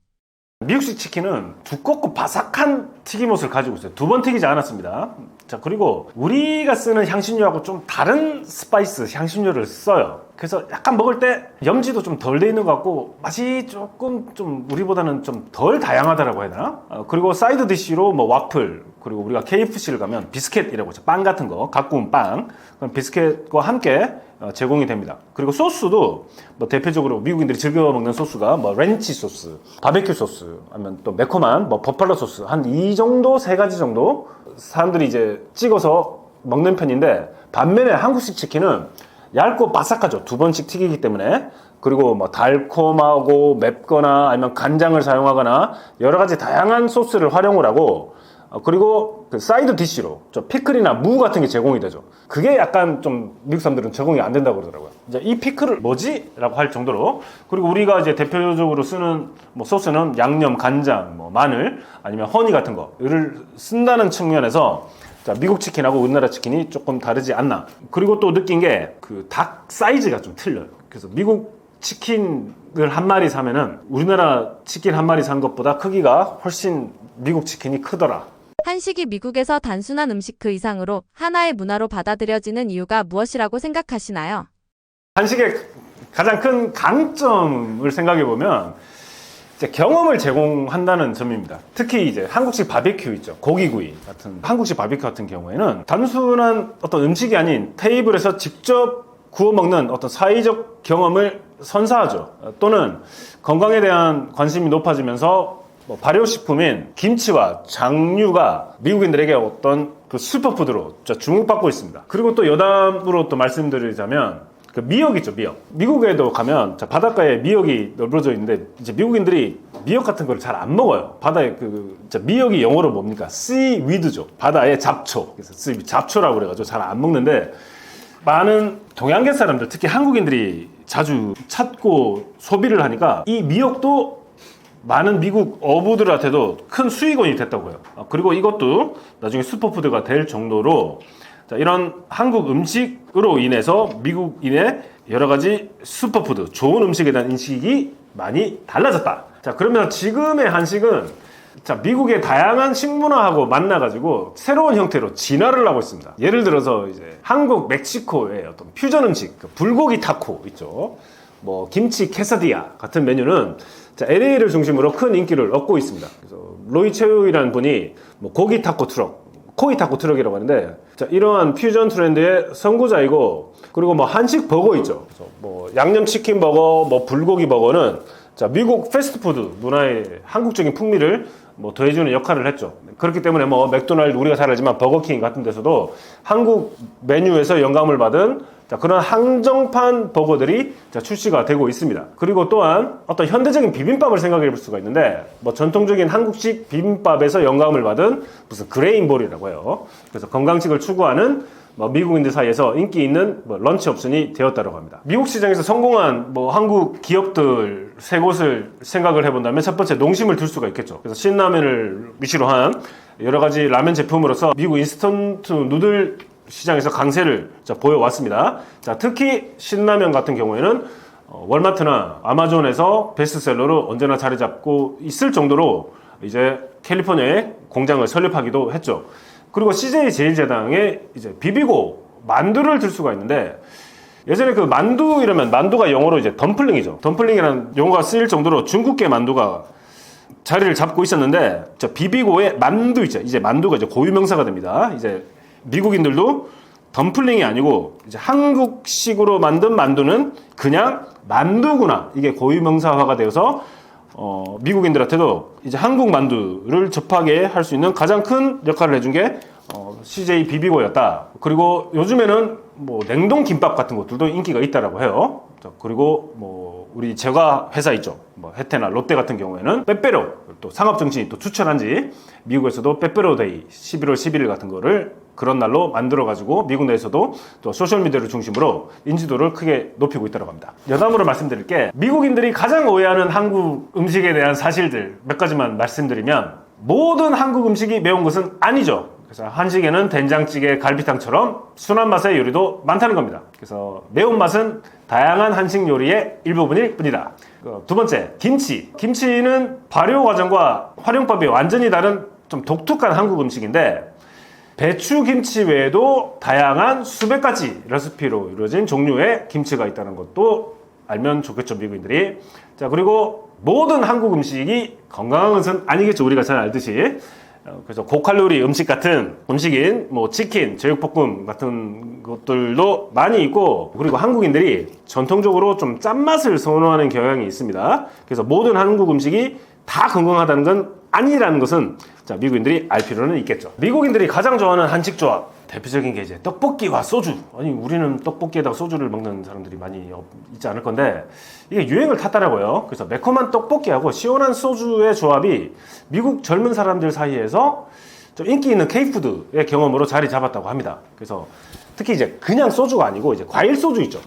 미국식 치킨은 두껍고 바삭한 튀김옷을 가지고 있어요. 두 번 튀기지 않았습니다. 자, 그리고 우리가 쓰는 향신료하고 좀 다른 스파이스 향신료를 써요. 그래서 약간 먹을 때 염지도 좀 덜 돼 있는 것 같고 맛이 조금 좀 우리보다는 좀 덜 다양하다라고 해야 되나? 그리고 사이드 디쉬로 뭐 와플, 그리고 우리가 KFC를 가면 비스켓이라고 하죠. 빵 같은 거, 각 구운 빵. 그런 비스켓과 함께 제공이 됩니다. 그리고 소스도 뭐 대표적으로 미국인들이 즐겨 먹는 소스가 뭐 렌치 소스, 바베큐 소스, 아니면 또 매콤한 뭐 버팔로 소스 한 이 정도 세 가지 정도 사람들이 이제 찍어서 먹는 편인데 반면에 한국식 치킨은 얇고 바삭하죠. 두 번씩 튀기기 때문에. 그리고 뭐 달콤하고 맵거나 아니면 간장을 사용하거나 여러 가지 다양한 소스를 활용을 하고 그리고 그 사이드 디쉬로 피클이나 무 같은 게 제공이 되죠. 그게 약간 좀 미국 사람들은 적응이 안 된다고 그러더라고요. 이제 이 피클을 뭐지? 라고 할 정도로. 그리고 우리가 이제 대표적으로 쓰는 뭐 소스는 양념, 간장, 뭐 마늘 아니면 허니 같은 거를 쓴다는 측면에서 자, 미국 치킨하고 우리나라 치킨이 조금 다르지 않나. 그리고 또 느낀 게 그 닭 사이즈가 좀 틀려요. 그래서 미국 치킨을 한 마리 사면은 우리나라 치킨 한 마리 산 것보다 크기가 훨씬 미국 치킨이 크더라. 한식이 미국에서 단순한 음식 그 이상으로 하나의 문화로 받아들여지는 이유가 무엇이라고 생각하시나요? 한식의 가장 큰 강점을 생각해 보면 경험을 제공한다는 점입니다. 특히 이제 한국식 바비큐 있죠. 고기구이 같은 한국식 바비큐 같은 경우에는 단순한 어떤 음식이 아닌 테이블에서 직접 구워 먹는 어떤 사회적 경험을 선사하죠. 또는 건강에 대한 관심이 높아지면서 발효식품인 김치와 장류가 미국인들에게 어떤 그 슈퍼푸드로 주목받고 있습니다. 그리고 또 여담으로 또 말씀드리자면 그 미역 있죠, 미역. 미국에도 가면 바닷가에 미역이 널브러져 있는데 이제 미국인들이 미역 같은 걸 잘 안 먹어요. 바다에 미역이 영어로 뭡니까? seaweed죠. 바다의 잡초. 그래서 잡초라고 그래가지고 잘 안 먹는데 많은 동양계 사람들, 특히 한국인들이 자주 찾고 소비를 하니까 이 미역도 많은 미국 어부들한테도 큰 수익원이 됐다고 해요. 그리고 이것도 나중에 슈퍼푸드가 될 정도로 이런 한국 음식으로 인해서 미국인의 여러 가지 슈퍼푸드, 좋은 음식에 대한 인식이 많이 달라졌다. 자, 그러면 지금의 한식은 미국의 다양한 식문화하고 만나가지고 새로운 형태로 진화를 하고 있습니다. 예를 들어서 이제 한국, 멕시코의 어떤 퓨전 음식, 불고기 타코 있죠. 뭐 김치 캐사디아 같은 메뉴는 LA를 중심으로 큰 인기를 얻고 있습니다. 그래서 로이 최우이라는 분이 뭐 고기 타코 트럭, 코이 타코 트럭이라고 하는데 이러한 퓨전 트렌드의 선구자이고 그리고 뭐 한식 버거 있죠. 그래서 뭐 양념 치킨 버거, 뭐 불고기 버거는 미국 패스트푸드 문화의 한국적인 풍미를 뭐 더해주는 역할을 했죠. 그렇기 때문에 뭐 맥도날드 우리가 잘 알지만 버거킹 같은 데서도 한국 메뉴에서 영감을 받은 자, 그런 한정판 버거들이 출시가 되고 있습니다. 그리고 또한 어떤 현대적인 비빔밥을 생각해 볼 수가 있는데, 뭐 전통적인 한국식 비빔밥에서 영감을 받은 무슨 그레인볼이라고 해요. 그래서 건강식을 추구하는 미국인들 사이에서 인기 있는 런치 옵션이 되었다고 합니다. 미국 시장에서 성공한 한국 기업들 세 곳을 생각을 해본다면 첫 번째 농심을 들 수가 있겠죠. 그래서 신라면을 위시로 한 여러 가지 라면 제품으로서 미국 인스턴트 누들 시장에서 강세를 보여왔습니다. 자, 특히 신라면 같은 경우에는 월마트나 아마존에서 베스트셀러로 언제나 자리 잡고 있을 정도로 이제 캘리포니아에 공장을 설립하기도 했죠. 그리고 CJ 제일제당에 이제 비비고 만두를 들 수가 있는데, 예전에 그 만두 이러면 만두가 영어로 이제 덤플링이죠. 덤플링이라는 용어가 쓰일 정도로 중국계 만두가 자리를 잡고 있었는데, 저 비비고의 만두 있죠. 이제 만두가 이제 고유명사가 됩니다. 이제 미국인들도 덤플링이 아니고 이제 한국식으로 만든 만두는 그냥 만두구나, 이게 고유명사화가 되어서 미국인들한테도 이제 한국 만두를 접하게 할 수 있는 가장 큰 역할을 해준 게 CJ 비비고였다. 그리고 요즘에는 냉동 김밥 같은 것들도 인기가 있다라고 해요. 그리고 우리 제과 회사 있죠. 혜태나 롯데 같은 경우에는 빼빼로, 또 상업정신이 또 추천한지 미국에서도 빼빼로데이 11월 11일 같은 거를 그런 날로 만들어가지고 미국 내에서도 또 소셜미디어를 중심으로 인지도를 크게 높이고 있다고 합니다. 여담으로 말씀드릴 게, 미국인들이 가장 오해하는 한국 음식에 대한 사실들 몇 가지만 말씀드리면, 모든 한국 음식이 매운 것은 아니죠. 그래서 한식에는 된장찌개, 갈비탕처럼 순한 맛의 요리도 많다는 겁니다. 그래서 매운맛은 다양한 한식 요리의 일부분일 뿐이다. 두 번째, 김치. 김치는 발효 과정과 활용법이 완전히 다른 좀 독특한 한국 음식인데, 배추김치 외에도 다양한 수백 가지 레시피로 이루어진 종류의 김치가 있다는 것도 알면 좋겠죠, 미국인들이. 자, 그리고 모든 한국 음식이 건강한 것은 아니겠죠, 우리가 잘 알듯이. 그래서 고칼로리 음식 같은 음식인 치킨, 제육볶음 같은 것들도 많이 있고, 그리고 한국인들이 전통적으로 좀 짠맛을 선호하는 경향이 있습니다. 그래서 모든 한국 음식이 다 건강하다는 건 아니라는 것은 미국인들이 알 필요는 있겠죠. 미국인들이 가장 좋아하는 한식 조합, 대표적인 게 이제 떡볶이와 소주. 아니, 우리는 떡볶이에다가 소주를 먹는 사람들이 많이 있지 않을 건데, 이게 유행을 탔더라고요. 그래서 매콤한 떡볶이하고 시원한 소주의 조합이 미국 젊은 사람들 사이에서 좀 인기 있는 K푸드의 경험으로 자리 잡았다고 합니다. 그래서 특히 이제 그냥 소주가 아니고 이제 과일 소주 있죠.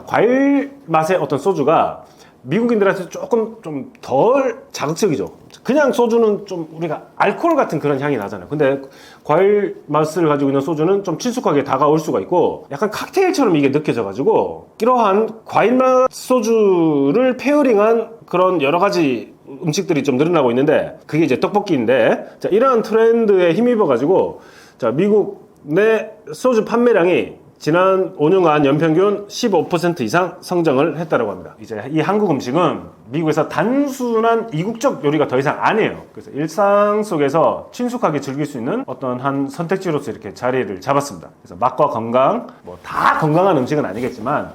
과일 맛의 어떤 소주가 미국인들한테 조금 좀 덜 자극적이죠. 그냥 소주는 좀 우리가 알코올 같은 그런 향이 나잖아요. 근데 과일 맛을 가지고 있는 소주는 좀 친숙하게 다가올 수가 있고, 약간 칵테일처럼 이게 느껴져가지고, 이러한 과일 맛 소주를 페어링한 그런 여러 가지 음식들이 좀 늘어나고 있는데, 그게 이제 떡볶이인데, 자, 이러한 트렌드에 힘입어가지고, 자, 미국 내 소주 판매량이 지난 5년간 연평균 15% 이상 성장을 했다고 합니다. 이제 이 한국 음식은 미국에서 단순한 이국적 요리가 더 이상 아니에요. 그래서 일상 속에서 친숙하게 즐길 수 있는 어떤 한 선택지로서 이렇게 자리를 잡았습니다. 그래서 맛과 건강, 다 건강한 음식은 아니겠지만,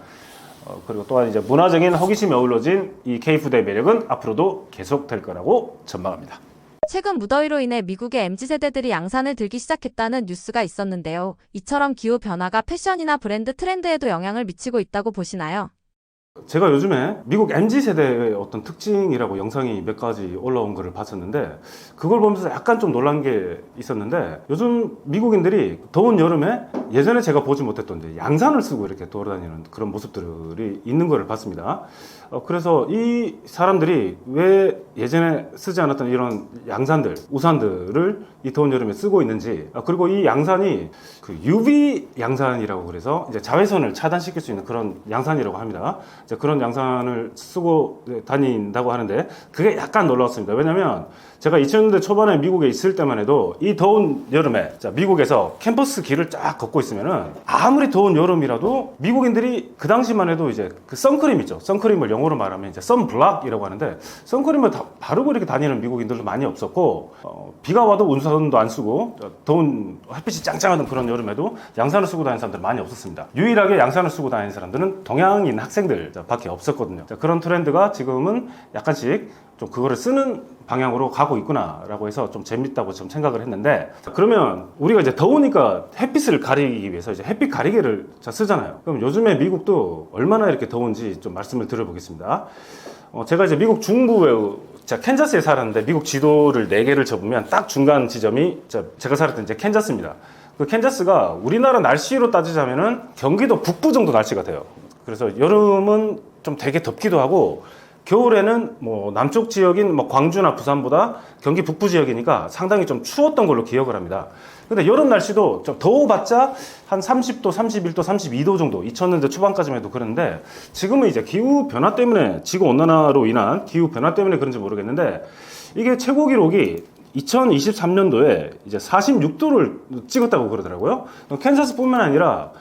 그리고 또한 이제 문화적인 호기심이 어우러진 이 K푸드의 매력은 앞으로도 계속될 거라고 전망합니다. 최근 무더위로 인해 미국의 MZ세대들이 양산을 들기 시작했다는 뉴스가 있었는데요. 이처럼 기후 변화가 패션이나 브랜드 트렌드에도 영향을 미치고 있다고 보시나요? 제가 요즘에 미국 MZ세대의 어떤 특징이라고 영상이 몇 가지 올라온 거를 봤었는데, 그걸 보면서 약간 좀 놀란 게 있었는데, 요즘 미국인들이 더운 여름에 예전에 제가 보지 못했던 이제 양산을 쓰고 이렇게 돌아다니는 그런 모습들이 있는 거를 봤습니다. 그래서 이 사람들이 왜 예전에 쓰지 않았던 이런 양산들, 우산들을 이 더운 여름에 쓰고 있는지, 그리고 이 양산이 그 UV 양산이라고 그래서 이제 자외선을 차단시킬 수 있는 그런 양산이라고 합니다. 이제 그런 양산을 쓰고 다닌다고 하는데, 그게 약간 놀라웠습니다. 왜냐면 제가 2000년대 초반에 미국에 있을 때만 해도 이 더운 여름에 미국에서 캠퍼스 길을 쫙 걷고 있으면은 아무리 더운 여름이라도 미국인들이 그 당시만 해도 이제 그 선크림 있죠. 선크림을 영어로 말하면 이제 선블락이라고 하는데, 선크림을 다 바르고 이렇게 다니는 미국인들도 많이 없었고, 비가 와도 우산도 안 쓰고 더운 햇빛이 짱짱하던 그런 여름에도 양산을 쓰고 다니는 사람들 많이 없었습니다. 유일하게 양산을 쓰고 다니는 사람들은 동양인 학생들 밖에 없었거든요. 그런 트렌드가 지금은 약간씩 좀 그거를 쓰는 방향으로 가고 있구나라고 해서 좀 재밌다고 좀 생각을 했는데, 자, 그러면 우리가 이제 더우니까 햇빛을 가리기 위해서 이제 햇빛 가리개를 쓰잖아요. 그럼 요즘에 미국도 얼마나 이렇게 더운지 좀 말씀을 드려보겠습니다. 제가 이제 미국 중부에 제가 캔자스에 살았는데 미국 지도를 4개를 접으면 딱 중간 지점이 제가 살았던 이제 캔자스입니다. 그 캔자스가 우리나라 날씨로 따지자면은 경기도 북부 정도 날씨가 돼요. 그래서 여름은 좀 되게 덥기도 하고 겨울에는 뭐 남쪽 지역인 뭐 광주나 부산보다 경기 북부 지역이니까 상당히 좀 추웠던 걸로 기억을 합니다. 근데 여름 날씨도 좀 더워봤자 한 30도, 31도, 32도 정도 2000년대 초반까지만 해도 그런데 지금은 이제 기후 변화 때문에 지구 온난화로 인한 기후 변화 때문에 그런지 모르겠는데 이게 최고 기록이 2023년도에 이제 46도를 찍었다고 그러더라고요. 캔자스뿐만 아니라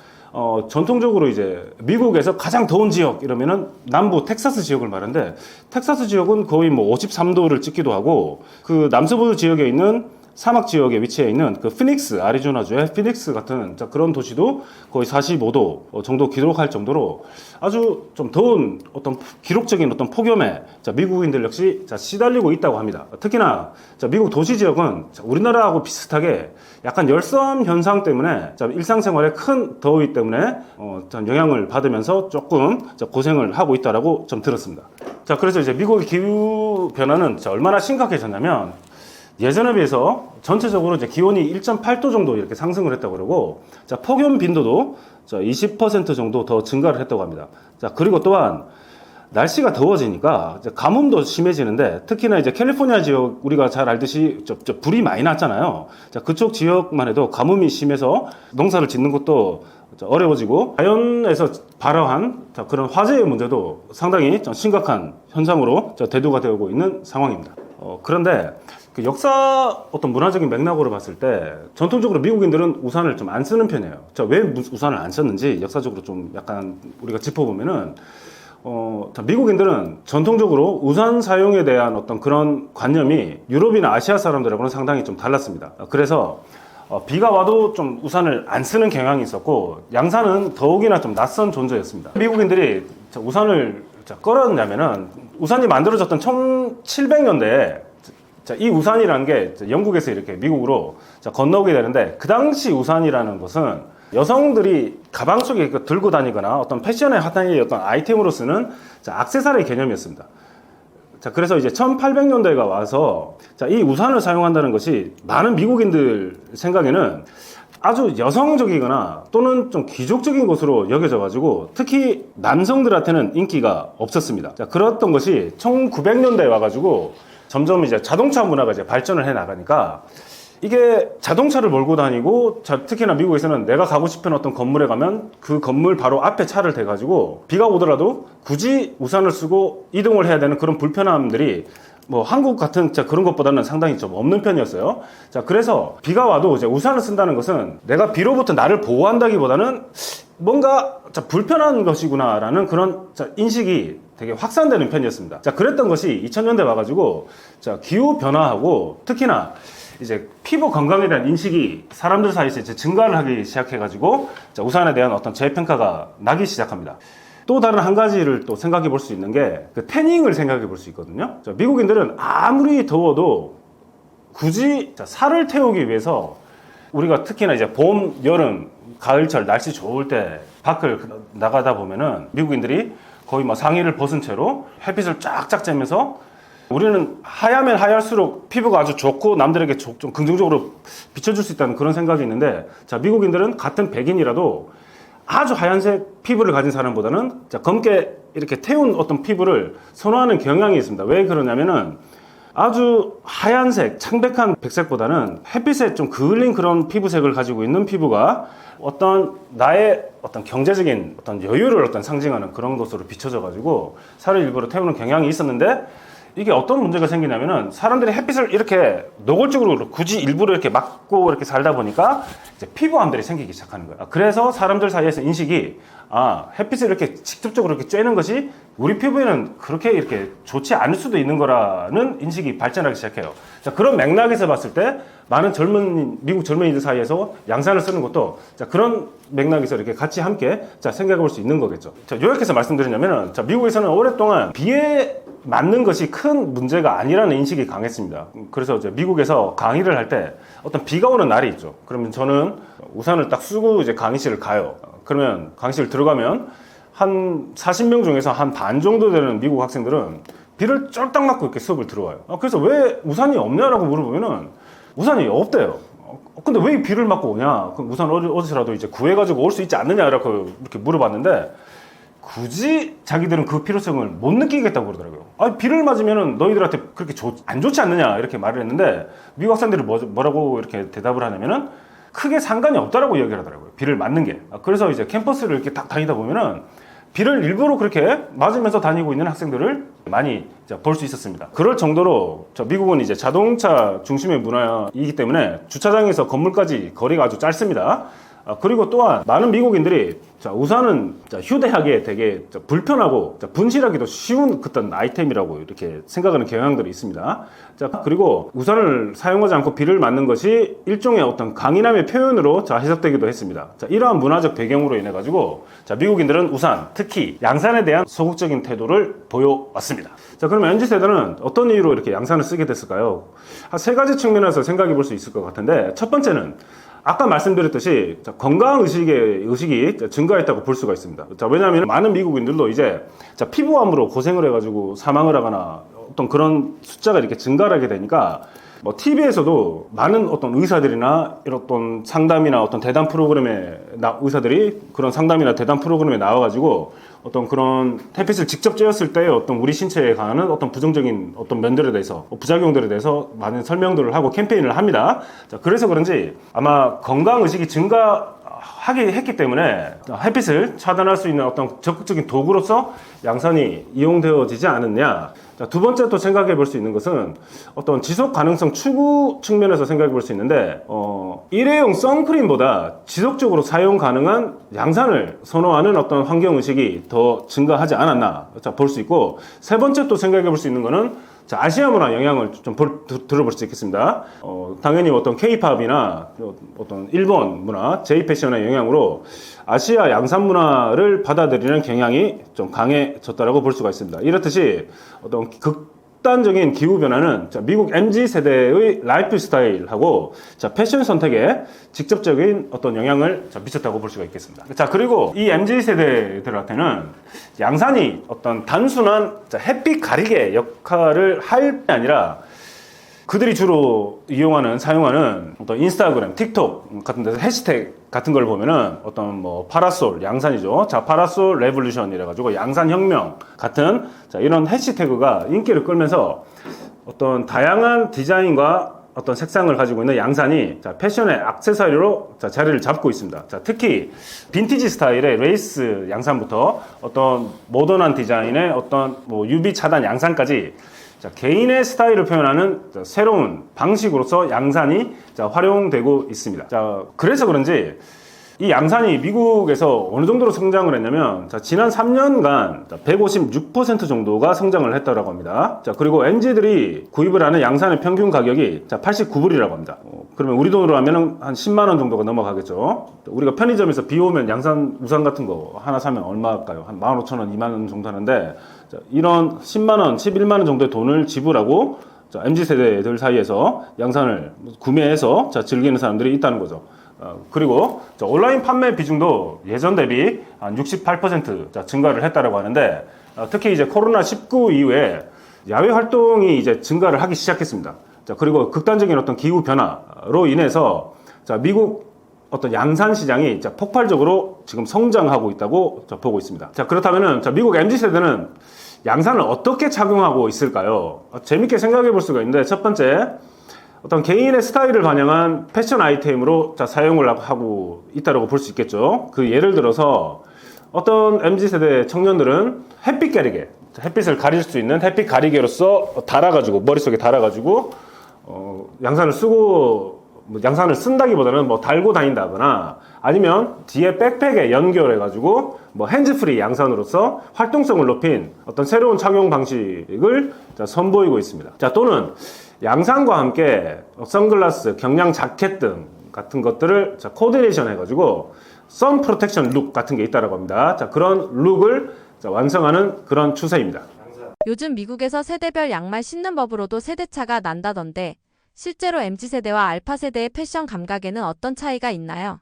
전통적으로 이제 미국에서 가장 더운 지역 이러면은 남부 텍사스 지역을 말하는데 텍사스 지역은 거의 뭐 53도를 찍기도 하고 그 남서부 지역에 있는 사막 지역에 위치해 있는 그 피닉스, 아리조나주의 피닉스 같은 그런 도시도 거의 45도 정도 기록할 정도로 아주 좀 더운 어떤 기록적인 어떤 폭염에 미국인들 역시 시달리고 있다고 합니다. 특히나 미국 도시 지역은 우리나라하고 비슷하게 약간 열섬 현상 때문에 일상생활에 큰 더위 때문에 영향을 받으면서 조금 고생을 하고 있다라고 좀 들었습니다. 자, 그래서 이제 미국의 기후 변화는 얼마나 심각해졌냐면 예전에 비해서 전체적으로 이제 기온이 1.8도 정도 이렇게 상승을 했다고 그러고, 자, 폭염 빈도도 20% 정도 더 증가를 했다고 합니다. 자, 그리고 또한 날씨가 더워지니까 이제 가뭄도 심해지는데 특히나 이제 캘리포니아 지역 우리가 잘 알듯이 불이 많이 났잖아요. 자, 그쪽 지역만 해도 가뭄이 심해서 농사를 짓는 것도 어려워지고 자연에서 발生한 그런 화재의 문제도 상당히 심각한 현상으로 대두가 되고 있는 상황입니다. 그런데 그 역사 어떤 문화적인 맥락으로 봤을 때 전통적으로 미국인들은 우산을 좀 안 쓰는 편이에요. 왜 우산을 안 썼는지 역사적으로 좀 약간 우리가 짚어보면은 미국인들은 전통적으로 우산 사용에 대한 어떤 그런 관념이 유럽이나 아시아 사람들하고는 상당히 좀 달랐습니다. 그래서 비가 와도 좀 우산을 안 쓰는 경향이 있었고 양산은 더욱이나 좀 낯선 존재였습니다. 미국인들이 우산을 끌었냐면은 우산이 만들어졌던 1700년대에 이 우산이라는 게 영국에서 이렇게 미국으로 건너오게 되는데 그 당시 우산이라는 것은 여성들이 가방 속에 들고 다니거나 어떤 패션의 하나의 어떤 아이템으로 쓰는 액세서리 개념이었습니다. 자, 그래서 이제 1800년대가 와서 이 우산을 사용한다는 것이 많은 미국인들 생각에는 아주 여성적이거나 또는 좀 귀족적인 것으로 여겨져 가지고 특히 남성들한테는 인기가 없었습니다. 자, 그랬던 것이 1900년대에 와 가지고 점점 이제 자동차 문화가 이제 발전을 해 나가니까 이게 자동차를 몰고 다니고 특히나 미국에서는 내가 가고 싶은 어떤 건물에 가면 그 건물 바로 앞에 차를 대가지고 비가 오더라도 굳이 우산을 쓰고 이동을 해야 되는 그런 불편함들이 뭐 한국 같은 그런 것보다는 상당히 좀 없는 편이었어요. 자, 그래서 비가 와도 이제 우산을 쓴다는 것은 내가 비로부터 나를 보호한다기보다는 뭔가 불편한 것이구나라는 그런 인식이 되게 확산되는 편이었습니다. 자, 그랬던 것이 2000년대 와가지고 기후 변화하고 특히나 이제 피부 건강에 대한 인식이 사람들 사이에서 이제 증가를 하기 시작해가지고 우산에 대한 어떤 재평가가 나기 시작합니다. 또 다른 한 가지를 또 생각해 볼 수 있는 게 그 태닝을 생각해 볼 수 있거든요. 미국인들은 아무리 더워도 굳이 살을 태우기 위해서 우리가 특히나 이제 봄, 여름, 가을철 날씨 좋을 때 밖을 나가다 보면은 미국인들이 거의 뭐 상의를 벗은 채로 햇빛을 쫙쫙 쬐면서 우리는 하야면 하얄수록 피부가 아주 좋고 남들에게 좀 긍정적으로 비춰줄 수 있다는 그런 생각이 있는데 자, 미국인들은 같은 백인이라도 아주 하얀색 피부를 가진 사람보다는 검게 이렇게 태운 어떤 피부를 선호하는 경향이 있습니다. 왜 그러냐면은 아주 하얀색, 창백한 백색보다는 햇빛에 좀 그을린 그런 피부색을 가지고 있는 피부가 어떤 나의 어떤 경제적인 어떤 여유를 어떤 상징하는 그런 것으로 비춰져 가지고 살을 일부러 태우는 경향이 있었는데 이게 어떤 문제가 생기냐면은 사람들이 햇빛을 이렇게 노골적으로 굳이 일부러 이렇게 막고 이렇게 살다 보니까 이제 피부암들이 생기기 시작하는 거예요. 그래서 사람들 사이에서 인식이 햇빛을 이렇게 직접적으로 이렇게 쬐는 것이 우리 피부에는 그렇게 이렇게 좋지 않을 수도 있는 거라는 인식이 발전하기 시작해요. 자, 그런 맥락에서 봤을 때 많은 미국 젊은이들 사이에서 양산을 쓰는 것도 자, 그런 맥락에서 이렇게 같이 함께 자, 생각해 볼 수 있는 거겠죠. 자, 요약해서 말씀드리냐면은 자, 미국에서는 오랫동안 비에 맞는 것이 큰 문제가 아니라는 인식이 강했습니다. 그래서 이제 미국에서 강의를 할 때 어떤 비가 오는 날이 있죠. 그러면 저는 우산을 딱 쓰고 이제 강의실을 가요. 그러면 강의실 들어가면 한 40명 중에서 한 반 정도 되는 미국 학생들은 비를 쫄딱 맞고 이렇게 수업을 들어와요. 그래서 왜 우산이 없냐라고 물어보면은 우산이 없대요. 근데 왜 비를 맞고 오냐? 그럼 우산 어디서라도 이제 구해가지고 올 수 있지 않느냐라고 이렇게 물어봤는데 굳이 자기들은 그 필요성을 못 느끼겠다고 그러더라고요. 비를 맞으면은 너희들한테 그렇게 안 좋지 않느냐 이렇게 말을 했는데 미국 학생들이 뭐라고 이렇게 대답을 하냐면은 크게 상관이 없다라고 이야기를 하더라고요. 비를 맞는 게. 그래서 이제 캠퍼스를 이렇게 딱 다니다 보면은 비를 일부러 그렇게 맞으면서 다니고 있는 학생들을 많이 볼 수 있었습니다. 그럴 정도로 미국은 이제 자동차 중심의 문화이기 때문에 주차장에서 건물까지 거리가 아주 짧습니다. 그리고 또한 많은 미국인들이 우산은 휴대하기에 되게 불편하고 분실하기도 쉬운 그런 아이템이라고 이렇게 생각하는 경향들이 있습니다. 그리고 우산을 사용하지 않고 비를 맞는 것이 일종의 어떤 강인함의 표현으로 해석되기도 했습니다. 이러한 문화적 배경으로 인해 가지고 미국인들은 우산, 특히 양산에 대한 소극적인 태도를 보여왔습니다. 그러면 MZ세대는 어떤 이유로 이렇게 양산을 쓰게 됐을까요? 한 세 가지 측면에서 생각해 볼 수 있을 것 같은데, 첫 번째는 아까 말씀드렸듯이 건강 의식이 증가했다고 볼 수가 있습니다. 왜냐하면 많은 미국인들도 이제 피부암으로 고생을 해가지고 사망을 하거나 어떤 그런 숫자가 이렇게 증가를 하게 되니까 TV에서도 많은 어떤 의사들이나 이런 어떤 상담이나 어떤 대담 프로그램에 의사들이 그런 상담이나 대담 프로그램에 나와가지고 어떤 그런 햇빛을 직접 쬐었을 때 어떤 우리 신체에 관한 어떤 부정적인 어떤 면들에 대해서 부작용들에 대해서 많은 설명들을 하고 캠페인을 합니다. 그래서 그런지 아마 건강 의식이 증가하게 했기 때문에 햇빛을 차단할 수 있는 어떤 적극적인 도구로서 양산이 이용되어지지 않았냐. 두 번째 또 생각해 볼 수 있는 것은 어떤 지속 가능성 추구 측면에서 생각해 볼 수 있는데, 일회용 선크림보다 지속적으로 사용 가능한 양산을 선호하는 어떤 환경 의식이 더 증가하지 않았나 볼 수 있고, 세 번째 또 생각해 볼 수 있는 거는 아시아 문화 영향을 좀 들어볼 수 있겠습니다. 당연히 어떤 K-팝이나 어떤 일본 문화, J-패션의 영향으로 아시아 양산 문화를 받아들이는 경향이 좀 강해졌다라고 볼 수가 있습니다. 이렇듯이 어떤 극단적인 기후 변화는 미국 MZ세대의 라이프 스타일하고 패션 선택에 직접적인 어떤 영향을 미쳤다고 볼 수가 있겠습니다. 그리고 이 MZ세대들한테는 양산이 어떤 단순한 햇빛 가리개 역할을 할 게 아니라 그들이 주로 사용하는 어떤 인스타그램, 틱톡 같은 데서 해시태그 같은 걸 보면은 어떤 파라솔, 양산이죠. 파라솔 레볼루션 이래가지고 양산혁명 같은 이런 해시태그가 인기를 끌면서 어떤 다양한 디자인과 어떤 색상을 가지고 있는 양산이 패션의 액세서리로 자리를 잡고 있습니다. 특히 빈티지 스타일의 레이스 양산부터 어떤 모던한 디자인의 어떤 UV 차단 양산까지 개인의 스타일을 표현하는 새로운 방식으로서 양산이 활용되고 있습니다. 그래서 그런지 이 양산이 미국에서 어느 정도로 성장을 했냐면 지난 3년간 156% 정도가 성장을 했다고 합니다. 그리고 MZ들이 구입을 하는 양산의 평균 가격이 89불이라고 합니다. 그러면 우리 돈으로 하면 한 10만 원 정도가 넘어가겠죠. 우리가 편의점에서 비 오면 양산 우산 같은 거 하나 사면 얼마일까요? 한 15,000원, 2만 원 정도 하는데 이런 10만 원, 11만 원 정도의 돈을 지불하고 MZ세대들 사이에서 양산을 구매해서 즐기는 사람들이 있다는 거죠. 그리고 온라인 판매 비중도 예전 대비 한 68% 증가를 했다라고 하는데, 특히 이제 코로나19 이후에 야외 활동이 이제 증가를 하기 시작했습니다. 그리고 극단적인 어떤 기후 변화로 인해서 미국 어떤 양산 시장이 폭발적으로 지금 성장하고 있다고 보고 있습니다. 그렇다면은 미국 MZ세대는 양산을 어떻게 착용하고 있을까요? 재밌게 생각해 볼 수가 있는데, 첫 번째, 어떤 개인의 스타일을 반영한 패션 아이템으로 사용을 하고 있다고 볼 수 있겠죠. 예를 들어서 어떤 MZ세대 청년들은 햇빛 가리개, 햇빛을 가릴 수 있는 햇빛 가리개로서 머릿속에 달아가지고 양산을 쓰고 뭐 양산을 쓴다기보다는 뭐 달고 다닌다거나 아니면 뒤에 백팩에 연결해가지고 뭐 핸즈프리 양산으로서 활동성을 높인 어떤 새로운 착용 방식을 선보이고 있습니다. 자, 또는 양산과 함께 선글라스, 경량 자켓 등 같은 것들을 코디네이션 해가지고 선 프로텍션 룩 같은 게 있다라고 합니다. 자, 그런 룩을 완성하는 그런 추세입니다. 요즘 미국에서 세대별 양말 신는 법으로도 세대차가 난다던데 실제로 MZ세대와 알파세대의 패션 감각에는 어떤 차이가 있나요?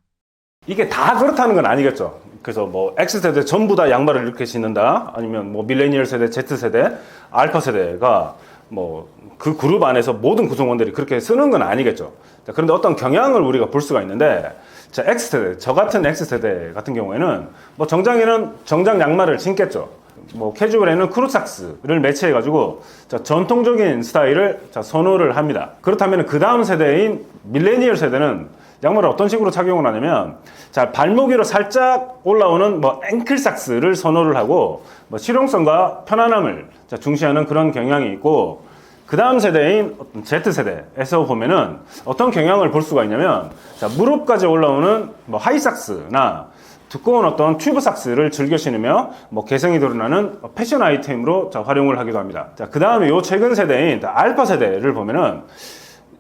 이게 다 그렇다는 건 아니겠죠. 그래서 뭐 X세대 전부 다 양말을 이렇게 신는다, 아니면 뭐 밀레니얼 세대, Z세대, 알파 세대가 뭐 그 그룹 안에서 모든 구성원들이 그렇게 쓰는 건 아니겠죠. 자, 그런데 어떤 경향을 우리가 볼 수가 있는데, 자, X세대, 저 같은 X세대 같은 경우에는 뭐 정장에는 정장 양말을 신겠죠. 뭐 캐주얼에는 크루삭스를 매치해가지고 전통적인 스타일을 선호를 합니다. 그렇다면 그 다음 세대인 밀레니얼 세대는 양말을 어떤 식으로 착용을 하냐면, 자, 발목 위로 살짝 올라오는 뭐 앵클삭스를 선호를 하고, 뭐 실용성과 편안함을 중시하는 그런 경향이 있고, 그 다음 세대인 Z세대에서 보면은 어떤 경향을 볼 수가 있냐면, 자, 무릎까지 올라오는 뭐 하이삭스나 두꺼운 어떤 튜브삭스를 즐겨 신으며 뭐 개성이 드러나는 패션 아이템으로 활용을 하기도 합니다. 자, 그 다음에 요 최근 세대인 알파 세대를 보면은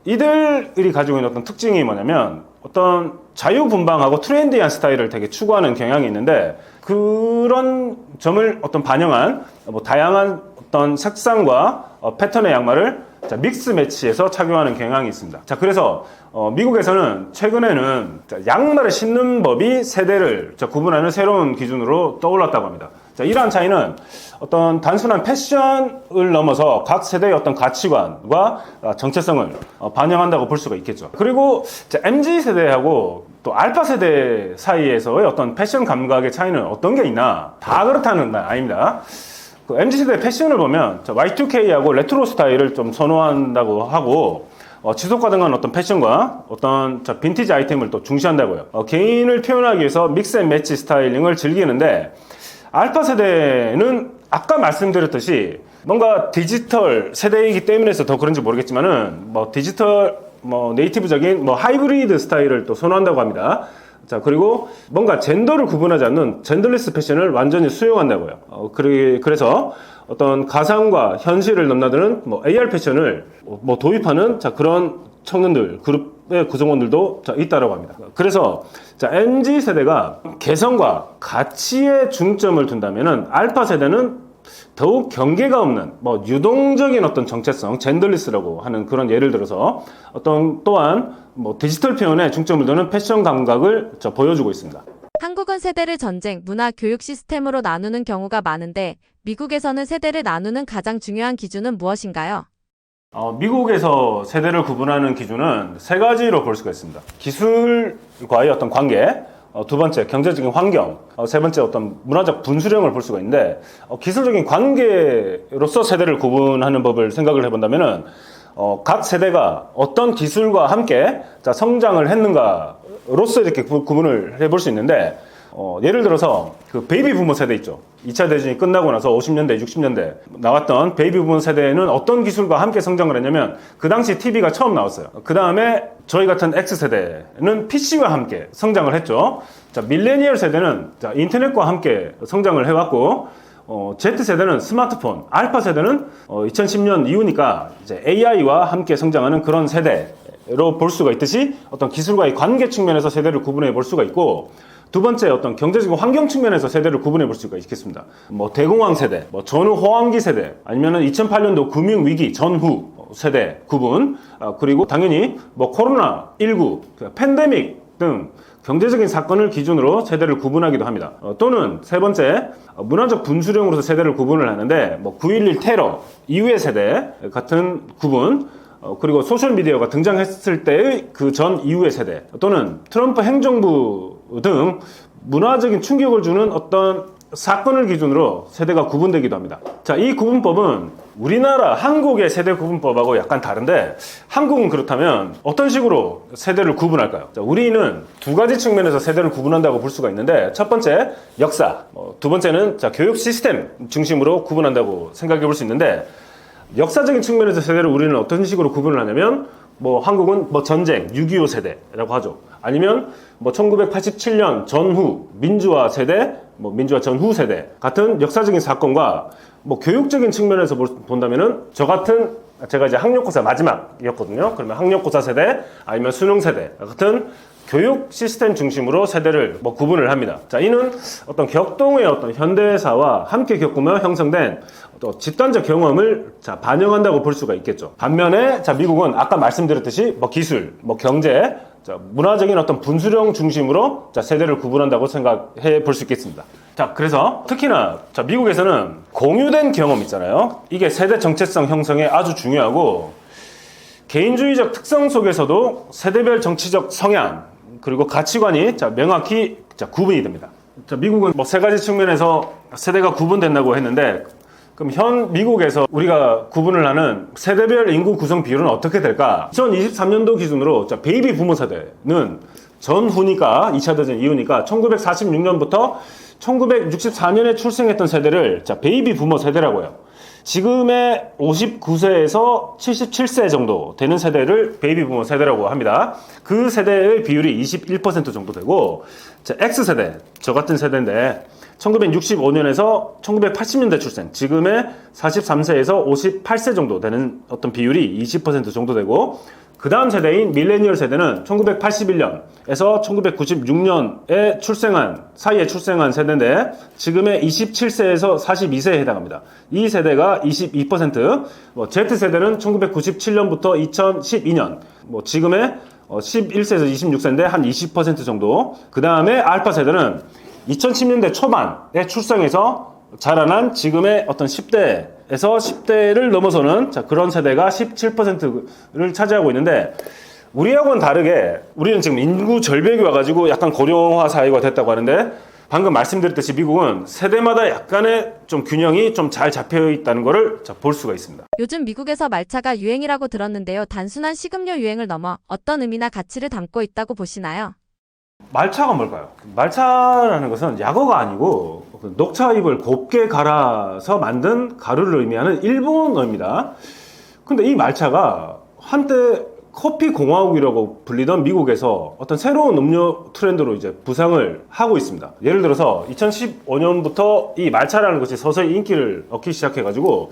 이들이 가지고 있는 어떤 특징이 뭐냐면, 어떤 자유분방하고 트렌디한 스타일을 되게 추구하는 경향이 있는데, 그런 점을 어떤 반영한 뭐 다양한 어떤 색상과 패턴의 양말을 믹스 매치해서 착용하는 경향이 있습니다. 자, 그래서 미국에서는 최근에는 양말을 신는 법이 세대를 구분하는 새로운 기준으로 떠올랐다고 합니다. 자, 이러한 차이는 어떤 단순한 패션을 넘어서 각 세대의 어떤 가치관과 정체성을 반영한다고 볼 수가 있겠죠. 그리고 MZ세대하고 또 알파세대 사이에서의 어떤 패션 감각의 차이는 어떤 게 있나? 다 그렇다는 건 아닙니다. 그 MZ세대 패션을 보면 Y2K하고 레트로 스타일을 좀 선호한다고 하고, 지속 가능한 어떤 패션과 어떤 빈티지 아이템을 또 중시한다고요. 개인을 표현하기 위해서 믹스 앤 매치 스타일링을 즐기는데, 알파 세대는 아까 말씀드렸듯이 뭔가 디지털 세대이기 때문에서 더 그런지 모르겠지만은 뭐 디지털 뭐 네이티브적인 뭐 하이브리드 스타일을 또 선호한다고 합니다. 자, 그리고 뭔가 젠더를 구분하지 않는 젠더리스 패션을 완전히 수용한다고요. 그래서 어떤 가상과 현실을 넘나드는 뭐 AR 패션을 뭐 도입하는 그런 청년들, 그룹의 구성원들도 있다라고 합니다. 그래서 MZ 세대가 개성과 가치에 중점을 둔다면은 알파 세대는 더욱 경계가 없는 뭐 유동적인 어떤 정체성, 젠더리스라고 하는 그런 예를 들어서 또한 뭐 디지털 표현에 중점을 두는 패션 감각을 보여주고 있습니다. 한국은 세대를 전쟁, 문화, 교육 시스템으로 나누는 경우가 많은데 미국에서는 세대를 나누는 가장 중요한 기준은 무엇인가요? 미국에서 세대를 구분하는 기준은 세 가지로 볼 수가 있습니다. 기술과의 어떤 관계, 두 번째 경제적인 환경, 세 번째 어떤 문화적 분수령을 볼 수가 있는데, 기술적인 관계로서 세대를 구분하는 법을 생각을 해본다면은 각 세대가 어떤 기술과 함께 성장을 했는가로서 이렇게 구분을 해볼 수 있는데, 예를 들어서 그 베이비 부머 세대 있죠. 2차 대전이 끝나고 나서 50년대, 60년대 나왔던 베이비 부머 세대는 어떤 기술과 함께 성장을 했냐면, 그 당시 TV가 처음 나왔어요. 그 다음에 저희 같은 X세대는 PC와 함께 성장을 했죠. 자, 밀레니얼 세대는 인터넷과 함께 성장을 해왔고, Z세대는 스마트폰, 알파 세대는 2010년 이후니까 이제 AI와 함께 성장하는 그런 세대로 볼 수가 있듯이, 어떤 기술과의 관계 측면에서 세대를 구분해 볼 수가 있고, 두 번째 어떤 경제적인 환경 측면에서 세대를 구분해 볼 수가 있겠습니다. 뭐 대공황 세대, 뭐 전후 호황기 세대, 아니면은 2008년도 금융 위기 전후 세대 구분, 그리고 당연히 뭐 코로나19, 팬데믹 등 경제적인 사건을 기준으로 세대를 구분하기도 합니다. 또는 세 번째, 문화적 분수령으로서 세대를 구분을 하는데, 뭐 9.11 테러 이후의 세대 같은 구분, 그리고 소셜미디어가 등장했을 때의 그 전 이후의 세대, 또는 트럼프 행정부 등 문화적인 충격을 주는 어떤 사건을 기준으로 세대가 구분되기도 합니다. 자, 이 구분법은 우리나라 한국의 세대 구분법하고 약간 다른데, 한국은 그렇다면 어떤 식으로 세대를 구분할까요? 자, 우리는 두 가지 측면에서 세대를 구분한다고 볼 수가 있는데, 첫 번째 역사, 두 번째는 교육 시스템 중심으로 구분한다고 생각해 볼 수 있는데, 역사적인 측면에서 세대를 우리는 어떤 식으로 구분을 하냐면, 뭐 한국은 뭐 전쟁, 6.25 세대라고 하죠. 아니면 뭐 1987년 전후 민주화 세대, 뭐 민주화 전후 세대 같은 역사적인 사건과 뭐 교육적인 측면에서 본다면은 저 같은 제가 이제 학력고사 마지막이었거든요. 그러면 학력고사 세대 아니면 수능 세대 같은 교육 시스템 중심으로 세대를 뭐 구분을 합니다. 자, 이는 어떤 격동의 어떤 현대사와 함께 겪으며 형성된 어떤 집단적 경험을 자, 반영한다고 볼 수가 있겠죠. 반면에 자, 미국은 아까 말씀드렸듯이 뭐 기술, 뭐 경제, 자, 문화적인 어떤 분수령 중심으로 자, 세대를 구분한다고 생각해 볼 수 있겠습니다. 자, 그래서 특히나 자, 미국에서는 공유된 경험 있잖아요. 이게 세대 정체성 형성에 아주 중요하고 개인주의적 특성 속에서도 세대별 정치적 성향 그리고 가치관이 자, 명확히 자, 구분이 됩니다. 자, 미국은 뭐 세 가지 측면에서 세대가 구분된다고 했는데 그럼 현 미국에서 우리가 구분을 하는 세대별 인구 구성 비율은 어떻게 될까? 2023년도 기준으로 자, 베이비 부모 세대는 전후니까 2차 대전 이후니까 1946년부터 1964년에 출생했던 세대를 자, 베이비 부모 세대라고 해요. 지금의 59세에서 77세 정도 되는 세대를 베이비 부모 세대라고 합니다. 그 세대의 비율이 21% 정도 되고 자, X세대, 저 같은 세대인데 1965년에서 1980년대 출생, 지금의 43세에서 58세 정도 되는 어떤 비율이 20% 정도 되고 그 다음 세대인 밀레니얼 세대는 1981년에서 1996년에 사이에 출생한 세대인데 지금의 27세에서 42세에 해당합니다. 이 세대가 22%, 뭐 Z세대는 1997년부터 2012년, 뭐 지금의 11세에서 26세인데 한 20% 정도. 그 다음에 알파 세대는 2010년대 초반에 출생해서 자라난 지금의 어떤 10대에서 10대를 넘어서는 자, 그런 세대가 17%를 차지하고 있는데 우리하고는 다르게 우리는 지금 인구 절벽이 와가지고 약간 고령화 사회가 됐다고 하는데 방금 말씀드렸듯이 미국은 세대마다 약간의 좀 균형이 좀 잘 잡혀 있다는 것을 볼 수가 있습니다. 요즘 미국에서 말차가 유행이라고 들었는데요. 단순한 식음료 유행을 넘어 어떤 의미나 가치를 담고 있다고 보시나요? 말차가 뭘까요? 말차라는 것은 약어가 아니고 녹차잎을 곱게 갈아서 만든 가루를 의미하는 일본어입니다. 근데 이 말차가 한때 커피 공화국이라고 불리던 미국에서 어떤 새로운 음료 트렌드로 이제 부상을 하고 있습니다. 예를 들어서 2015년부터 이 말차라는 것이 서서히 인기를 얻기 시작해가지고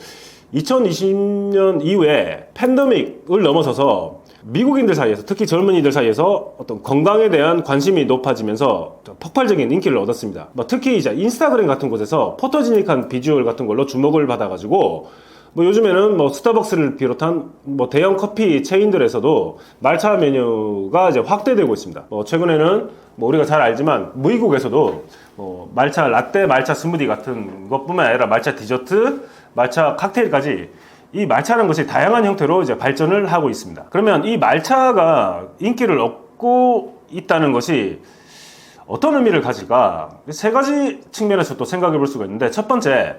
2020년 이후에 팬데믹을 넘어서서 미국인들 사이에서 특히 젊은이들 사이에서 어떤 건강에 대한 관심이 높아지면서 폭발적인 인기를 얻었습니다. 뭐 특히 이제 인스타그램 같은 곳에서 포토지닉한 비주얼 같은 걸로 주목을 받아가지고 뭐 요즘에는 뭐 스타벅스를 비롯한 뭐 대형 커피 체인들에서도 말차 메뉴가 이제 확대되고 있습니다. 뭐 최근에는 뭐 우리가 잘 알지만 미국에서도 뭐 말차 라떼, 말차 스무디 같은 것뿐만 아니라 말차 디저트, 말차 칵테일까지 이 말차라는 것이 다양한 형태로 이제 발전을 하고 있습니다. 그러면 이 말차가 인기를 얻고 있다는 것이 어떤 의미를 가질까? 세 가지 측면에서 또 생각해 볼 수가 있는데 첫 번째,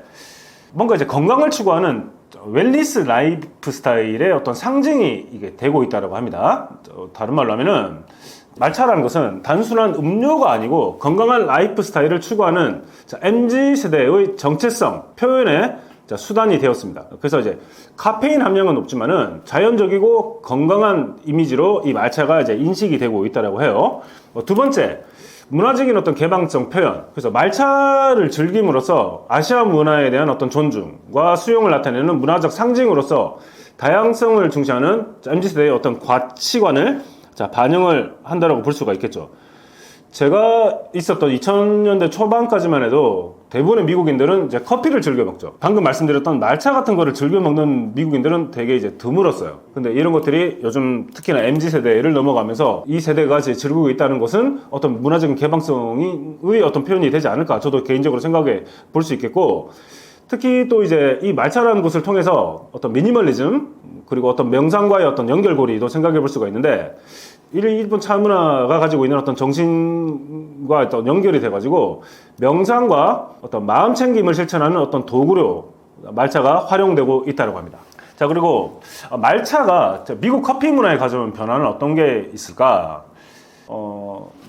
뭔가 이제 건강을 추구하는 웰니스 라이프 스타일의 어떤 상징이 이게 되고 있다고 합니다. 다른 말로 하면은 말차라는 것은 단순한 음료가 아니고 건강한 라이프 스타일을 추구하는 MZ세대의 정체성 표현의 수단이 되었습니다. 그래서 이제 카페인 함량은 높지만은 자연적이고 건강한 이미지로 이 말차가 이제 인식이 되고 있다고 해요. 두 번째, 문화적인 어떤 개방성 표현. 그래서 말차를 즐김으로써 아시아 문화에 대한 어떤 존중과 수용을 나타내는 문화적 상징으로서 다양성을 중시하는 MZ세대의 어떤 가치관을 반영을 한다고 볼 수가 있겠죠. 제가 있었던 2000년대 초반까지만 해도 대부분의 미국인들은 이제 커피를 즐겨 먹죠. 방금 말씀드렸던 말차 같은 거를 즐겨 먹는 미국인들은 되게 이제 드물었어요. 근데 이런 것들이 요즘 특히나 MZ세대를 넘어가면서 이 세대가 이제 즐기고 있다는 것은 어떤 문화적인 개방성의 어떤 표현이 되지 않을까 저도 개인적으로 생각해 볼 수 있겠고, 특히 또 이제 이 말차라는 것을 통해서 어떤 미니멀리즘 그리고 어떤 명상과의 어떤 연결고리도 생각해 볼 수가 있는데, 일본 차 문화가 가지고 있는 어떤 정신과 어떤 연결이 돼가지고 명상과 어떤 마음 챙김을 실천하는 어떤 도구로 말차가 활용되고 있다고 합니다. 자, 그리고 말차가 미국 커피 문화에 가져온 변화는 어떤 게 있을까?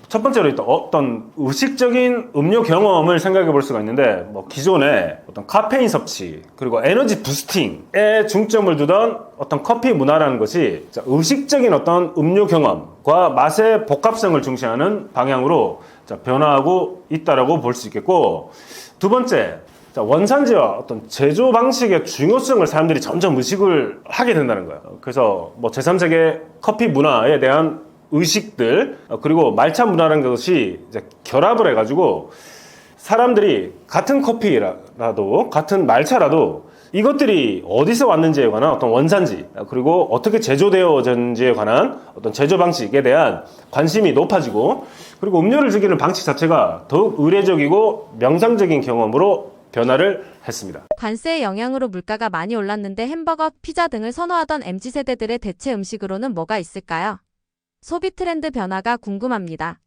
첫 첫 번째로 어떤 의식적인 음료 경험을 생각해 볼 수가 있는데, 뭐 기존에 어떤 카페인 섭취 그리고 에너지 부스팅에 중점을 두던 어떤 커피 문화라는 것이 의식적인 어떤 음료 경험과 맛의 복합성을 중시하는 방향으로 변화하고 있다라고 볼 수 있겠고, 두 번째, 원산지와 어떤 제조 방식의 중요성을 사람들이 점점 의식을 하게 된다는 거예요. 그래서 뭐 제3세계 커피 문화에 대한 의식들, 그리고 말차 문화라는 것이 이제 결합을 해가지고 사람들이 같은 커피라도 같은 말차라도 이것들이 어디서 왔는지에 관한 어떤 원산지, 그리고 어떻게 제조되어졌는지에 관한 어떤 제조 방식에 대한 관심이 높아지고, 그리고 음료를 즐기는 방식 자체가 더욱 의례적이고 명상적인 경험으로 변화를 했습니다. 관세의 영향으로 물가가 많이 올랐는데 햄버거, 피자 등을 선호하던 MZ세대들의 대체 음식으로는 뭐가 있을까요? 소비 트렌드 변화가 궁금합니다.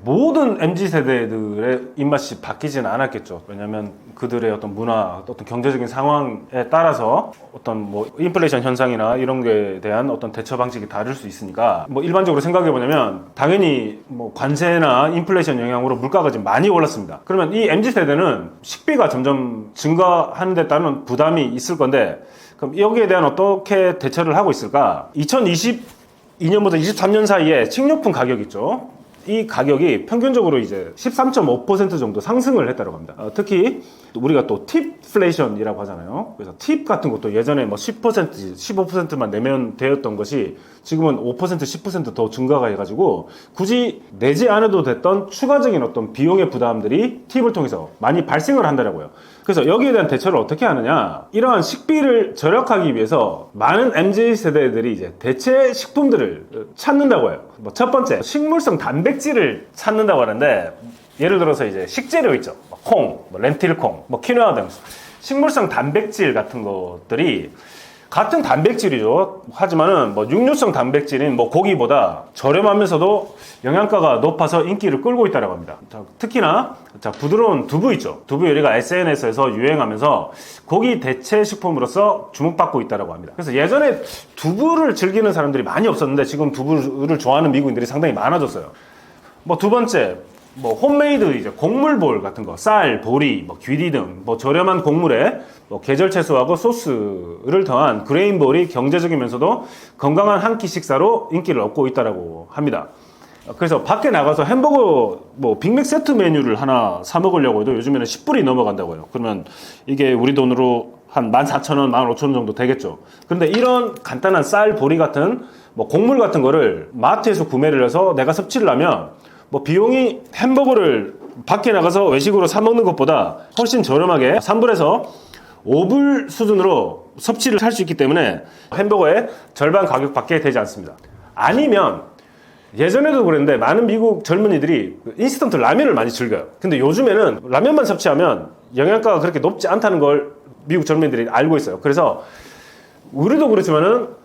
모든 MZ세대들의 입맛이 바뀌지는 않았겠죠. 왜냐하면 그들의 어떤 문화, 어떤 경제적인 상황에 따라서 어떤 뭐 인플레이션 현상이나 이런 거에 대한 어떤 대처 방식이 다를 수 있으니까, 뭐 일반적으로 생각해 보냐면 당연히 뭐 관세나 인플레이션 영향으로 물가가 좀 많이 올랐습니다. 그러면 이 MZ세대는 식비가 점점 증가하는 데 따른 부담이 있을 건데, 그럼 여기에 대한 어떻게 대처를 하고 있을까? 2022년부터 23년 사이에 식료품 가격 있죠. 이 가격이 평균적으로 이제 13.5% 정도 상승을 했다고 합니다. 특히 우리가 또 팁플레이션이라고 하잖아요. 그래서 팁 같은 것도 예전에 뭐 10%, 15%만 내면 되었던 것이 지금은 5%, 10%더 증가가 해가지고 굳이 내지 않아도 됐던 추가적인 어떤 비용의 부담들이 팁을 통해서 많이 발생을 한다고요. 그래서 여기에 대한 대처를 어떻게 하느냐, 이러한 식비를 절약하기 위해서 많은 MZ세대들이 이제 대체 식품들을 찾는다고 해요. 뭐 첫 번째, 식물성 단백질을 찾는다고 하는데, 예를 들어서 이제 식재료 있죠. 콩, 렌틸콩, 키노아 등 식물성 단백질 같은 것들이 같은 단백질이죠. 하지만은 육류성 단백질인 고기보다 저렴하면서도 영양가가 높아서 인기를 끌고 있다고 합니다. 특히나 부드러운 두부 있죠. 두부 요리가 SNS에서 유행하면서 고기 대체 식품으로서 주목받고 있다고 합니다. 그래서 예전에 두부를 즐기는 사람들이 많이 없었는데 지금 두부를 좋아하는 미국인들이 상당히 많아졌어요. 두 번째, 홈메이드 이제 곡물볼 같은 거, 쌀, 보리, 귀리 등 저렴한 곡물에 계절 채소하고 소스를 더한 그레인볼이 경제적이면서도 건강한 한 끼 식사로 인기를 얻고 있다고 합니다. 그래서 밖에 나가서 햄버거 빅맥 세트 메뉴를 하나 사 먹으려고 해도 요즘에는 10불이 넘어간다고요. 그러면 이게 우리 돈으로 한 14,000원, 15,000원 정도 되겠죠. 그런데 이런 간단한 쌀, 보리 같은 곡물 같은 거를 마트에서 구매를 해서 내가 섭취를 하면 비용이 햄버거를 밖에 나가서 외식으로 사 먹는 것보다 훨씬 저렴하게 3불에서 5불 수준으로 섭취를 할 수 있기 때문에 햄버거의 절반 가격밖에 되지 않습니다. 아니면 예전에도 그랬는데 많은 미국 젊은이들이 인스턴트 라면을 많이 즐겨요. 근데 요즘에는 라면만 섭취하면 영양가가 그렇게 높지 않다는 걸 미국 젊은이들이 알고 있어요. 그래서 우리도 그렇지만은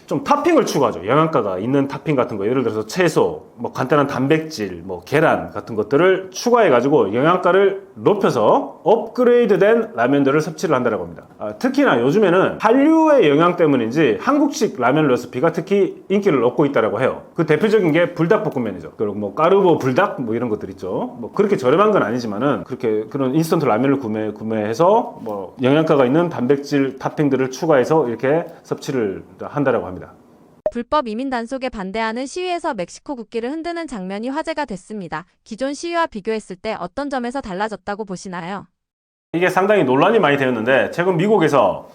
좀 토핑을 추가하죠. 영양가가 있는 토핑 같은 거, 예를 들어서 채소, 간단한 단백질, 계란 같은 것들을 추가해가지고 영양가를 높여서 업그레이드된 라면들을 섭취를 한다고 합니다. 특히나 요즘에는 한류의 영향 때문인지 한국식 라면 레시피가 특히 인기를 얻고 있다고 해요. 그 대표적인 게 불닭볶음면이죠. 그리고 까르보 불닭 이런 것들 있죠. 그렇게 저렴한 건 아니지만은 그렇게 그런 인스턴트 라면을 구매해서 영양가가 있는 단백질 토핑들을 추가해서 이렇게 섭취를 한다고 합니다. 불법 이민 단속에 반대하는 시위에서 멕시코 국기를 흔드는 장면이 화제가 됐습니다. 기존 시위와 비교했을 때 어떤 점에서 달라졌다고 보시나요? 이게 상당히 논란이 많이 되었는데, 최근 미국에서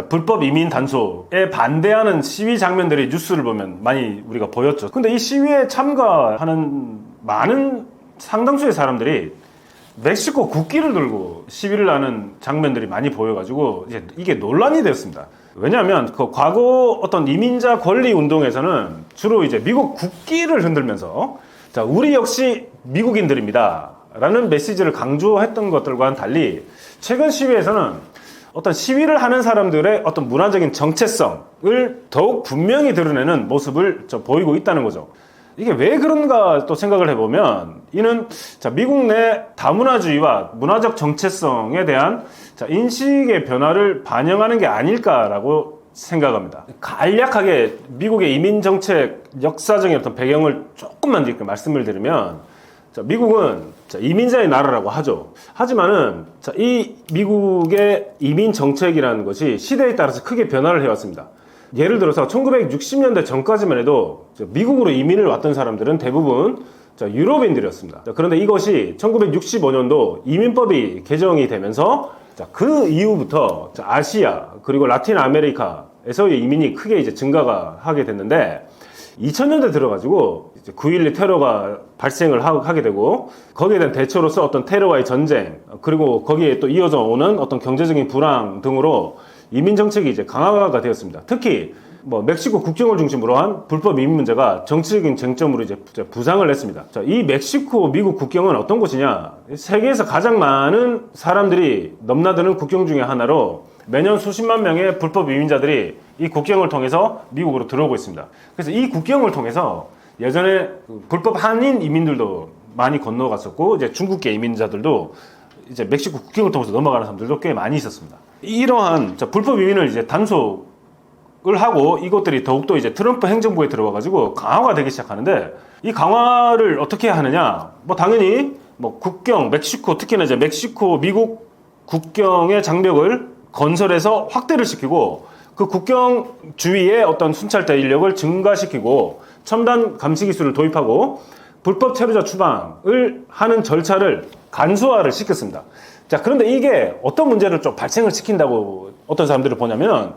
불법 이민 단속에 반대하는 시위 장면들이 뉴스를 보면 많이 우리가 보였죠. 근데 이 시위에 참가하는 많은 상당수의 사람들이 멕시코 국기를 들고 시위를 하는 장면들이 많이 보여가지고 이게 논란이 되었습니다. 왜냐하면 그 과거 어떤 이민자 권리 운동에서는 주로 이제 미국 국기를 흔들면서 우리 역시 미국인들입니다 라는 메시지를 강조했던 것들과는 달리, 최근 시위에서는 어떤 시위를 하는 사람들의 어떤 문화적인 정체성을 더욱 분명히 드러내는 모습을 보이고 있다는 거죠. 이게 왜 그런가 또 생각을 해보면, 이는 미국 내 다문화주의와 문화적 정체성에 대한 인식의 변화를 반영하는 게 아닐까라고 생각합니다. 간략하게 미국의 이민정책 역사적인 어떤 배경을 조금만 이렇게 말씀을 드리면, 자, 미국은 이민자의 나라라고 하죠. 하지만은 이 미국의 이민 정책이라는 것이 시대에 따라서 크게 변화를 해왔습니다. 예를 들어서 1960년대 전까지만 해도 미국으로 이민을 왔던 사람들은 대부분 유럽인들이었습니다. 그런데 이것이 1965년도 이민법이 개정이 되면서 그 이후부터 아시아 그리고 라틴 아메리카에서의 이민이 크게 이제 증가가 하게 됐는데 2000년대 들어가지고 9.12 테러가 발생을 하게 되고 거기에 대한 대처로서 어떤 테러와의 전쟁 그리고 거기에 또 이어져 오는 어떤 경제적인 불황 등으로 이민 정책이 이제 강화가 되었습니다. 특히 멕시코 국경을 중심으로 한 불법 이민 문제가 정치적인 쟁점으로 이제 부상을 했습니다. 자, 이 멕시코 미국 국경은 어떤 곳이냐? 세계에서 가장 많은 사람들이 넘나드는 국경 중에 하나로 매년 수십만 명의 불법 이민자들이 이 국경을 통해서 미국으로 들어오고 있습니다. 그래서 이 국경을 통해서 예전에 불법 한인 이민들도 많이 건너갔었고 이제 중국계 이민자들도 이제 멕시코 국경을 통해서 넘어가는 사람들도 꽤 많이 있었습니다. 이러한 불법 이민을 이제 단속을 하고 이것들이 더욱더 이제 트럼프 행정부에 들어와가지고 강화가 되기 시작하는데 이 강화를 어떻게 하느냐? 당연히 국경 멕시코 특히나 이제 멕시코 미국 국경의 장벽을 건설해서 확대를 시키고 그 국경 주위에 어떤 순찰대 인력을 증가시키고 첨단 감시 기술을 도입하고 불법 체류자 추방을 하는 절차를 간소화를 시켰습니다. 자, 그런데 이게 어떤 문제를 좀 발생을 시킨다고 어떤 사람들을 보냐면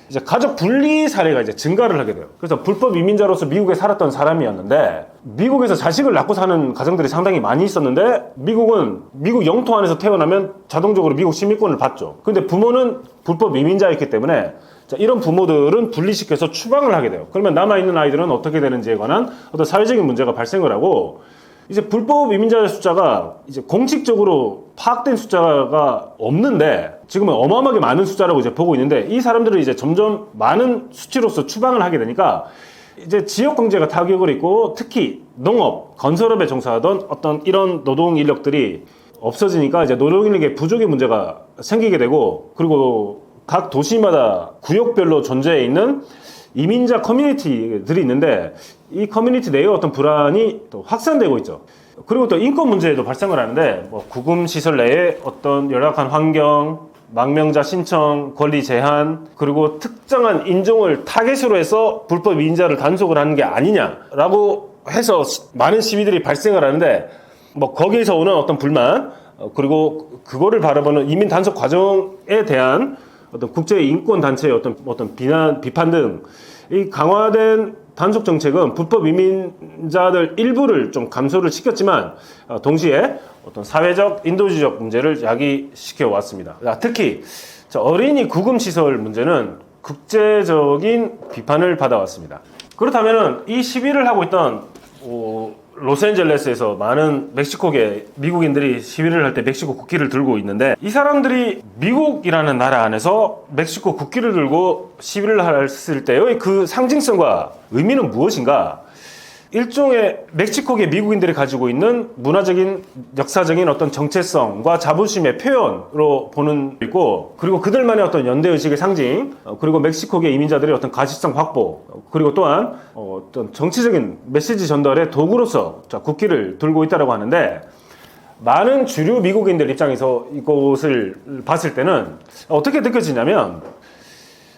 이제 가족 분리 사례가 이제 증가를 하게 돼요. 그래서 불법 이민자로서 미국에 살았던 사람이었는데 미국에서 자식을 낳고 사는 가정들이 상당히 많이 있었는데 미국은 미국 영토 안에서 태어나면 자동적으로 미국 시민권을 받죠. 근데 부모는 불법 이민자였기 때문에 이런 부모들은 분리시켜서 추방을 하게 돼요. 그러면 남아있는 아이들은 어떻게 되는지에 관한 어떤 사회적인 문제가 발생을 하고 이제 불법 이민자의 숫자가 이제 공식적으로 파악된 숫자가 없는데 지금은 어마어마하게 많은 숫자라고 이제 보고 있는데 이 사람들을 이제 점점 많은 수치로서 추방을 하게 되니까 이제 지역 경제가 타격을 입고 특히 농업, 건설업에 종사하던 어떤 이런 노동 인력들이 없어지니까 이제 노동 인력의 부족의 문제가 생기게 되고 그리고 각 도시마다 구역별로 존재해 있는 이민자 커뮤니티들이 있는데 이 커뮤니티 내의 어떤 불안이 또 확산되고 있죠. 그리고 또 인권 문제도 발생을 하는데 구금 시설 내에 어떤 열악한 환경, 망명자 신청, 권리 제한, 그리고 특정한 인종을 타겟으로 해서 불법 이민자를 단속을 하는 게 아니냐라고 해서 많은 시위들이 발생을 하는데 거기에서 오는 어떤 불만 그리고 그거를 바라보는 이민 단속 과정에 대한 어떤 국제 인권 단체의 어떤 비판 등 이 강화된 단속 정책은 불법 이민자들 일부를 좀 감소를 시켰지만 동시에 어떤 사회적 인도주의적 문제를 야기시켜 왔습니다. 특히 어린이 구금 시설 문제는 국제적인 비판을 받아왔습니다. 그렇다면 이 시위를 하고 있던 로스앤젤레스에서 많은 멕시코계 미국인들이 시위를 할 때 멕시코 국기를 들고 있는데 이 사람들이 미국이라는 나라 안에서 멕시코 국기를 들고 시위를 했을 때의 그 상징성과 의미는 무엇인가? 일종의 멕시코계 미국인들이 가지고 있는 문화적인 역사적인 어떤 정체성과 자부심의 표현으로 보는 있고 그리고 그들만의 어떤 연대의식의 상징 그리고 멕시코계 이민자들의 어떤 가시성 확보 그리고 또한 어떤 정치적인 메시지 전달의 도구로서 국기를 들고 있다고 하는데 많은 주류 미국인들 입장에서 이것을 봤을 때는 어떻게 느껴지냐면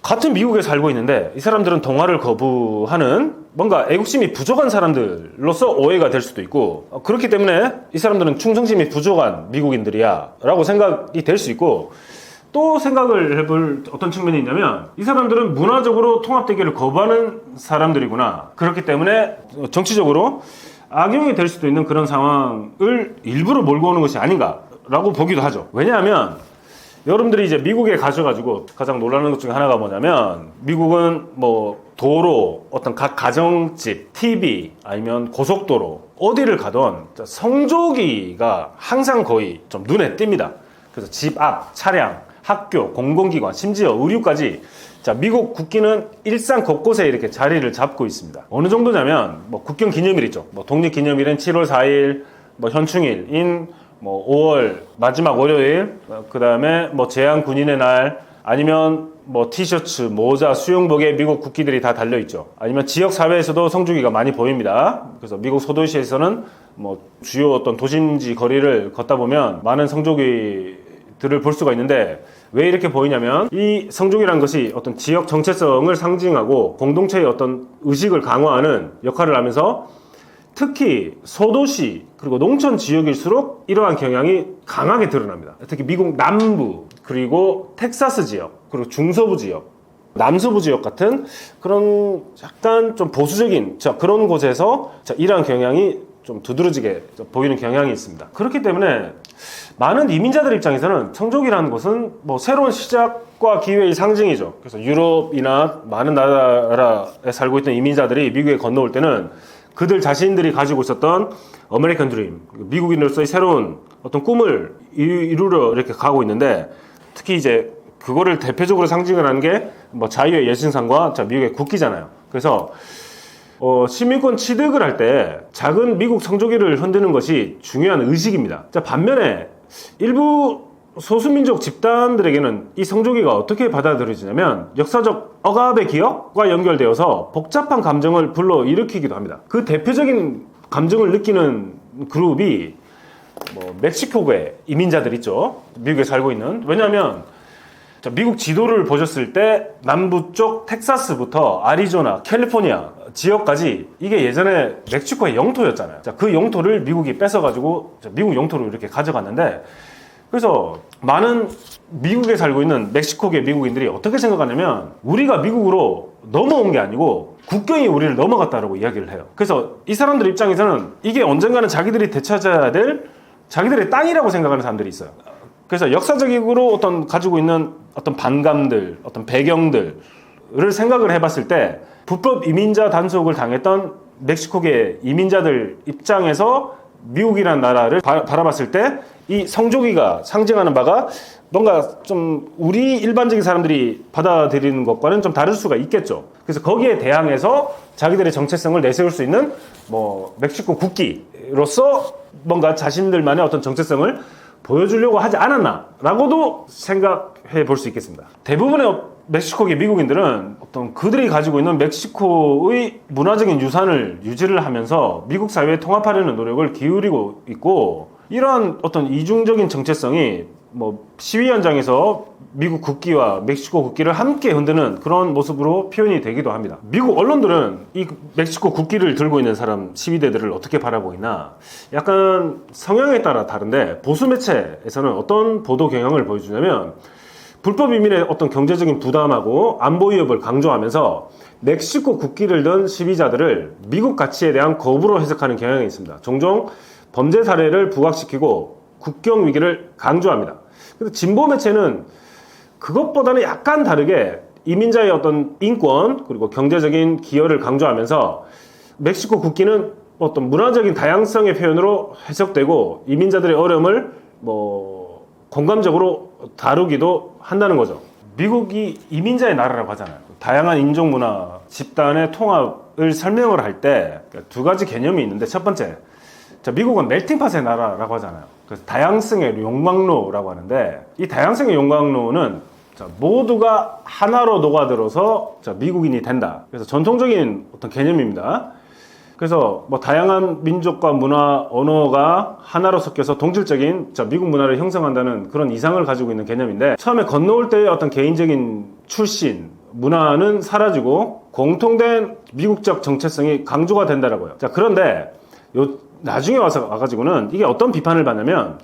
같은 미국에 살고 있는데 이 사람들은 동화를 거부하는 뭔가 애국심이 부족한 사람들로서 오해가 될 수도 있고 그렇기 때문에 이 사람들은 충성심이 부족한 미국인들이야 라고 생각이 될 수 있고 또 생각을 해볼 어떤 측면이 있냐면 이 사람들은 문화적으로 통합되기를 거부하는 사람들이구나 그렇기 때문에 정치적으로 악용이 될 수도 있는 그런 상황을 일부러 몰고 오는 것이 아닌가 라고 보기도 하죠. 왜냐하면 여러분들이 이제 미국에 가셔가지고 가장 놀라는 것 중에 하나가 뭐냐면 미국은 도로, 어떤 각 가정집, TV 아니면 고속도로 어디를 가던 성조기가 항상 거의 좀 눈에 띕니다. 그래서 집 앞, 차량, 학교, 공공기관, 심지어 의류까지 미국 국기는 일상 곳곳에 이렇게 자리를 잡고 있습니다. 어느 정도냐면 국경 기념일 있죠. 독립기념일은 7월 4일, 현충일인 5월 마지막 월요일, 그 다음에 제한 군인의 날, 아니면 뭐 티셔츠, 모자, 수영복에 미국 국기들이 다 달려있죠. 아니면 지역 사회에서도 성조기가 많이 보입니다. 그래서 미국 소도시에서는 뭐 주요 어떤 도심지 거리를 걷다 보면 많은 성조기들을 볼 수가 있는데, 왜 이렇게 보이냐면 이 성조기라는 것이 어떤 지역 정체성을 상징하고 공동체의 어떤 의식을 강화하는 역할을 하면서, 특히 소도시 그리고 농촌 지역일수록 이러한 경향이 강하게 드러납니다. 특히 미국 남부, 그리고 텍사스 지역, 그리고 중서부 지역, 남서부 지역 같은 그런 약간 좀 보수적인 그런 곳에서 이러한 경향이 좀 두드러지게 보이는 경향이 있습니다. 그렇기 때문에 많은 이민자들 입장에서는 성조기라는 것은 뭐 새로운 시작과 기회의 상징이죠. 그래서 유럽이나 많은 나라에 살고 있던 이민자들이 미국에 건너올 때는 그들 자신들이 가지고 있었던 아메리칸 드림, 미국인으로서의 새로운 어떤 꿈을 이루려 이렇게 가고 있는데, 특히 이제 그거를 대표적으로 상징을 하는 게 뭐 자유의 여신상과 미국의 국기잖아요. 그래서 시민권 취득을 할 때 작은 미국 성조기를 흔드는 것이 중요한 의식입니다. 반면에 일부 소수민족 집단들에게는 이 성조기가 어떻게 받아들여지냐면 역사적 억압의 기억과 연결되어서 복잡한 감정을 불러일으키기도 합니다. 그 대표적인 감정을 느끼는 그룹이 뭐 멕시코계 이민자들 있죠. 미국에 살고 있는. 왜냐하면 미국 지도를 보셨을 때 남부 쪽 텍사스부터 아리조나, 캘리포니아 지역까지 이게 예전에 멕시코의 영토였잖아요. 그 영토를 미국이 뺏어가지고 미국 영토로 이렇게 가져갔는데, 그래서 많은 미국에 살고 있는 멕시코계 미국인들이 어떻게 생각하냐면 우리가 미국으로 넘어온 게 아니고 국경이 우리를 넘어갔다라고 이야기를 해요. 그래서 이 사람들 입장에서는 이게 언젠가는 자기들이 되찾아야 될 자기들의 땅이라고 생각하는 사람들이 있어요. 그래서 역사적으로 어떤 가지고 있는 어떤 반감들, 어떤 배경들을 생각을 해봤을 때 불법 이민자 단속을 당했던 멕시코계 이민자들 입장에서 미국이라는 나라를 바라봤을 때 이 성조기가 상징하는 바가 뭔가 좀 우리 일반적인 사람들이 받아들이는 것과는 좀 다를 수가 있겠죠. 그래서 거기에 대항해서 자기들의 정체성을 내세울 수 있는 뭐 멕시코 국기로서 뭔가 자신들만의 어떤 정체성을 보여주려고 하지 않았나라고도 생각해 볼 수 있겠습니다. 대부분의 멕시코계 미국인들은 어떤 그들이 가지고 있는 멕시코의 문화적인 유산을 유지를 하면서 미국 사회에 통합하려는 노력을 기울이고 있고, 이러한 어떤 이중적인 정체성이 뭐 시위 현장에서 미국 국기와 멕시코 국기를 함께 흔드는 그런 모습으로 표현이 되기도 합니다. 미국 언론들은 이 멕시코 국기를 들고 있는 사람 시위대들을 어떻게 바라보이나, 약간 성향에 따라 다른데 보수 매체에서는 어떤 보도 경향을 보여주냐면 불법 이민의 어떤 경제적인 부담하고 안보 위협을 강조하면서 멕시코 국기를 든 시위자들을 미국 가치에 대한 거부로 해석하는 경향이 있습니다. 종종 범죄 사례를 부각시키고 국경 위기를 강조합니다. 그래서 진보 매체는 그것보다는 약간 다르게 이민자의 어떤 인권 그리고 경제적인 기여를 강조하면서 멕시코 국기는 어떤 문화적인 다양성의 표현으로 해석되고 이민자들의 어려움을 뭐 공감적으로 다루기도 한다는 거죠. 미국이 이민자의 나라라고 하잖아요. 다양한 인종 문화 집단의 통합을 설명을 할 때 두 가지 개념이 있는데, 첫 번째, 미국은 멜팅팟의 나라라고 하잖아요. 그래서 다양성의 용광로라고 하는데, 이 다양성의 용광로는 모두가 하나로 녹아들어서 미국인이 된다. 그래서 전통적인 어떤 개념입니다. 그래서 뭐 다양한 민족과 문화, 언어가 하나로 섞여서 동질적인 미국 문화를 형성한다는 그런 이상을 가지고 있는 개념인데, 처음에 건너올 때의 어떤 개인적인 출신, 문화는 사라지고 공통된 미국적 정체성이 강조가 된다라고요. 그런데 나중에 와가지고는 이게 어떤 비판을 받냐면,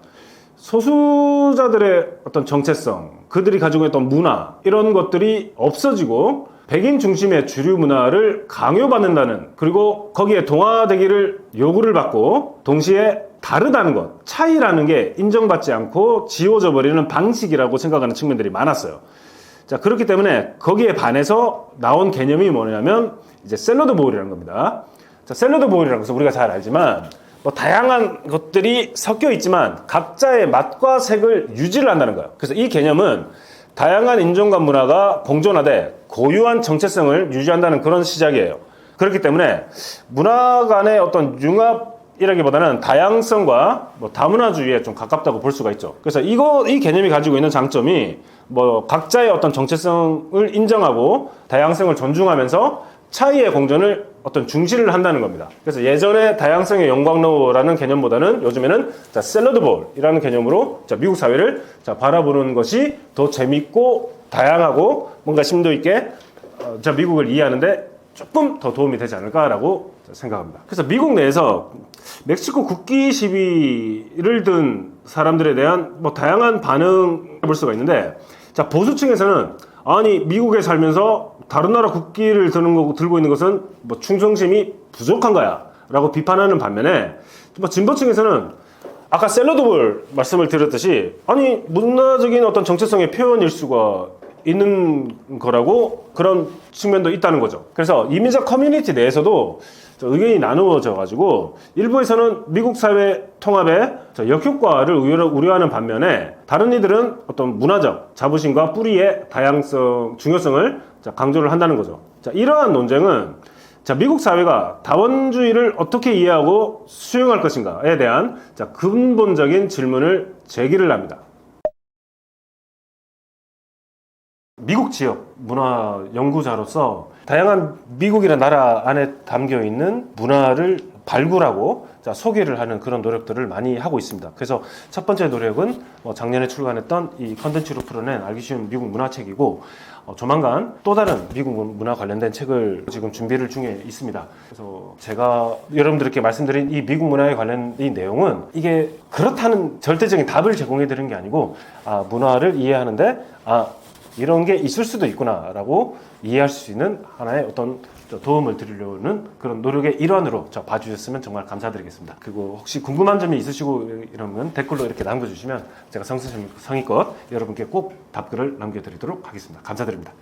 소수자들의 어떤 정체성, 그들이 가지고 있던 문화, 이런 것들이 없어지고 백인 중심의 주류 문화를 강요받는다는, 그리고 거기에 동화되기를 요구를 받고 동시에 다르다는 것, 차이라는 게 인정받지 않고 지워져 버리는 방식이라고 생각하는 측면들이 많았어요. 그렇기 때문에 거기에 반해서 나온 개념이 뭐냐면 이제 샐러드 보울이라는 겁니다. 샐러드 보울이라는 것은 우리가 잘 알지만 뭐 다양한 것들이 섞여 있지만 각자의 맛과 색을 유지를 한다는 거예요. 그래서 이 개념은 다양한 인종과 문화가 공존하되 고유한 정체성을 유지한다는 그런 시작이에요. 그렇기 때문에 문화 간의 어떤 융합 이라기보다는 다양성과 뭐 다문화주의에 좀 가깝다고 볼 수가 있죠. 그래서 이 개념이 가지고 있는 장점이 뭐 각자의 어떤 정체성을 인정하고 다양성을 존중하면서 차이의 공존을 어떤 중시를 한다는 겁니다. 그래서 예전에 다양성의 영광로라는 개념보다는 요즘에는 샐러드볼이라는 개념으로 미국 사회를 바라보는 것이 더 재밌고 다양하고 뭔가 심도 있게 미국을 이해하는데 조금 더 도움이 되지 않을까라고 생각합니다. 그래서 미국 내에서 멕시코 국기 시비를 든 사람들에 대한 뭐 다양한 반응을 볼 수가 있는데, 보수층에서는 아니 미국에 살면서 다른 나라 국기를 들고 있는 것은 뭐 충성심이 부족한 거야 라고 비판하는 반면에, 뭐 진보층에서는 아까 샐러드볼 말씀을 드렸듯이 아니 문화적인 어떤 정체성의 표현일 수가 있는 거라고, 그런 측면도 있다는 거죠. 그래서 이민자 커뮤니티 내에서도 의견이 나누어져 가지고 일부에서는 미국 사회 통합의 역효과를 우려하는 반면에, 다른 이들은 어떤 문화적 자부심과 뿌리의 다양성, 중요성을 강조를 한다는 거죠. 이러한 논쟁은 미국 사회가 다원주의를 어떻게 이해하고 수용할 것인가에 대한 근본적인 질문을 제기를 합니다. 미국 지역 문화 연구자로서 다양한 미국이라는 나라 안에 담겨 있는 문화를 발굴하고 소개를 하는 그런 노력들을 많이 하고 있습니다. 그래서 첫 번째 노력은 작년에 출간했던 이 컨텐츠로 풀어낸 알기 쉬운 미국 문화책이고, 조만간 또 다른 미국 문화 관련된 책을 지금 준비를 중에 있습니다. 그래서 제가 여러분들께 말씀드린 이 미국 문화에 관련 이 내용은 이게 그렇다는 절대적인 답을 제공해 드리는 게 아니고, 문화를 이해하는데 이런 게 있을 수도 있구나 라고 이해할 수 있는 하나의 어떤 도움을 드리려는 그런 노력의 일환으로 봐주셨으면 정말 감사드리겠습니다. 그리고 혹시 궁금한 점이 있으시고 이러면 댓글로 이렇게 남겨주시면 제가 성의껏 여러분께 꼭 답글을 남겨드리도록 하겠습니다. 감사드립니다.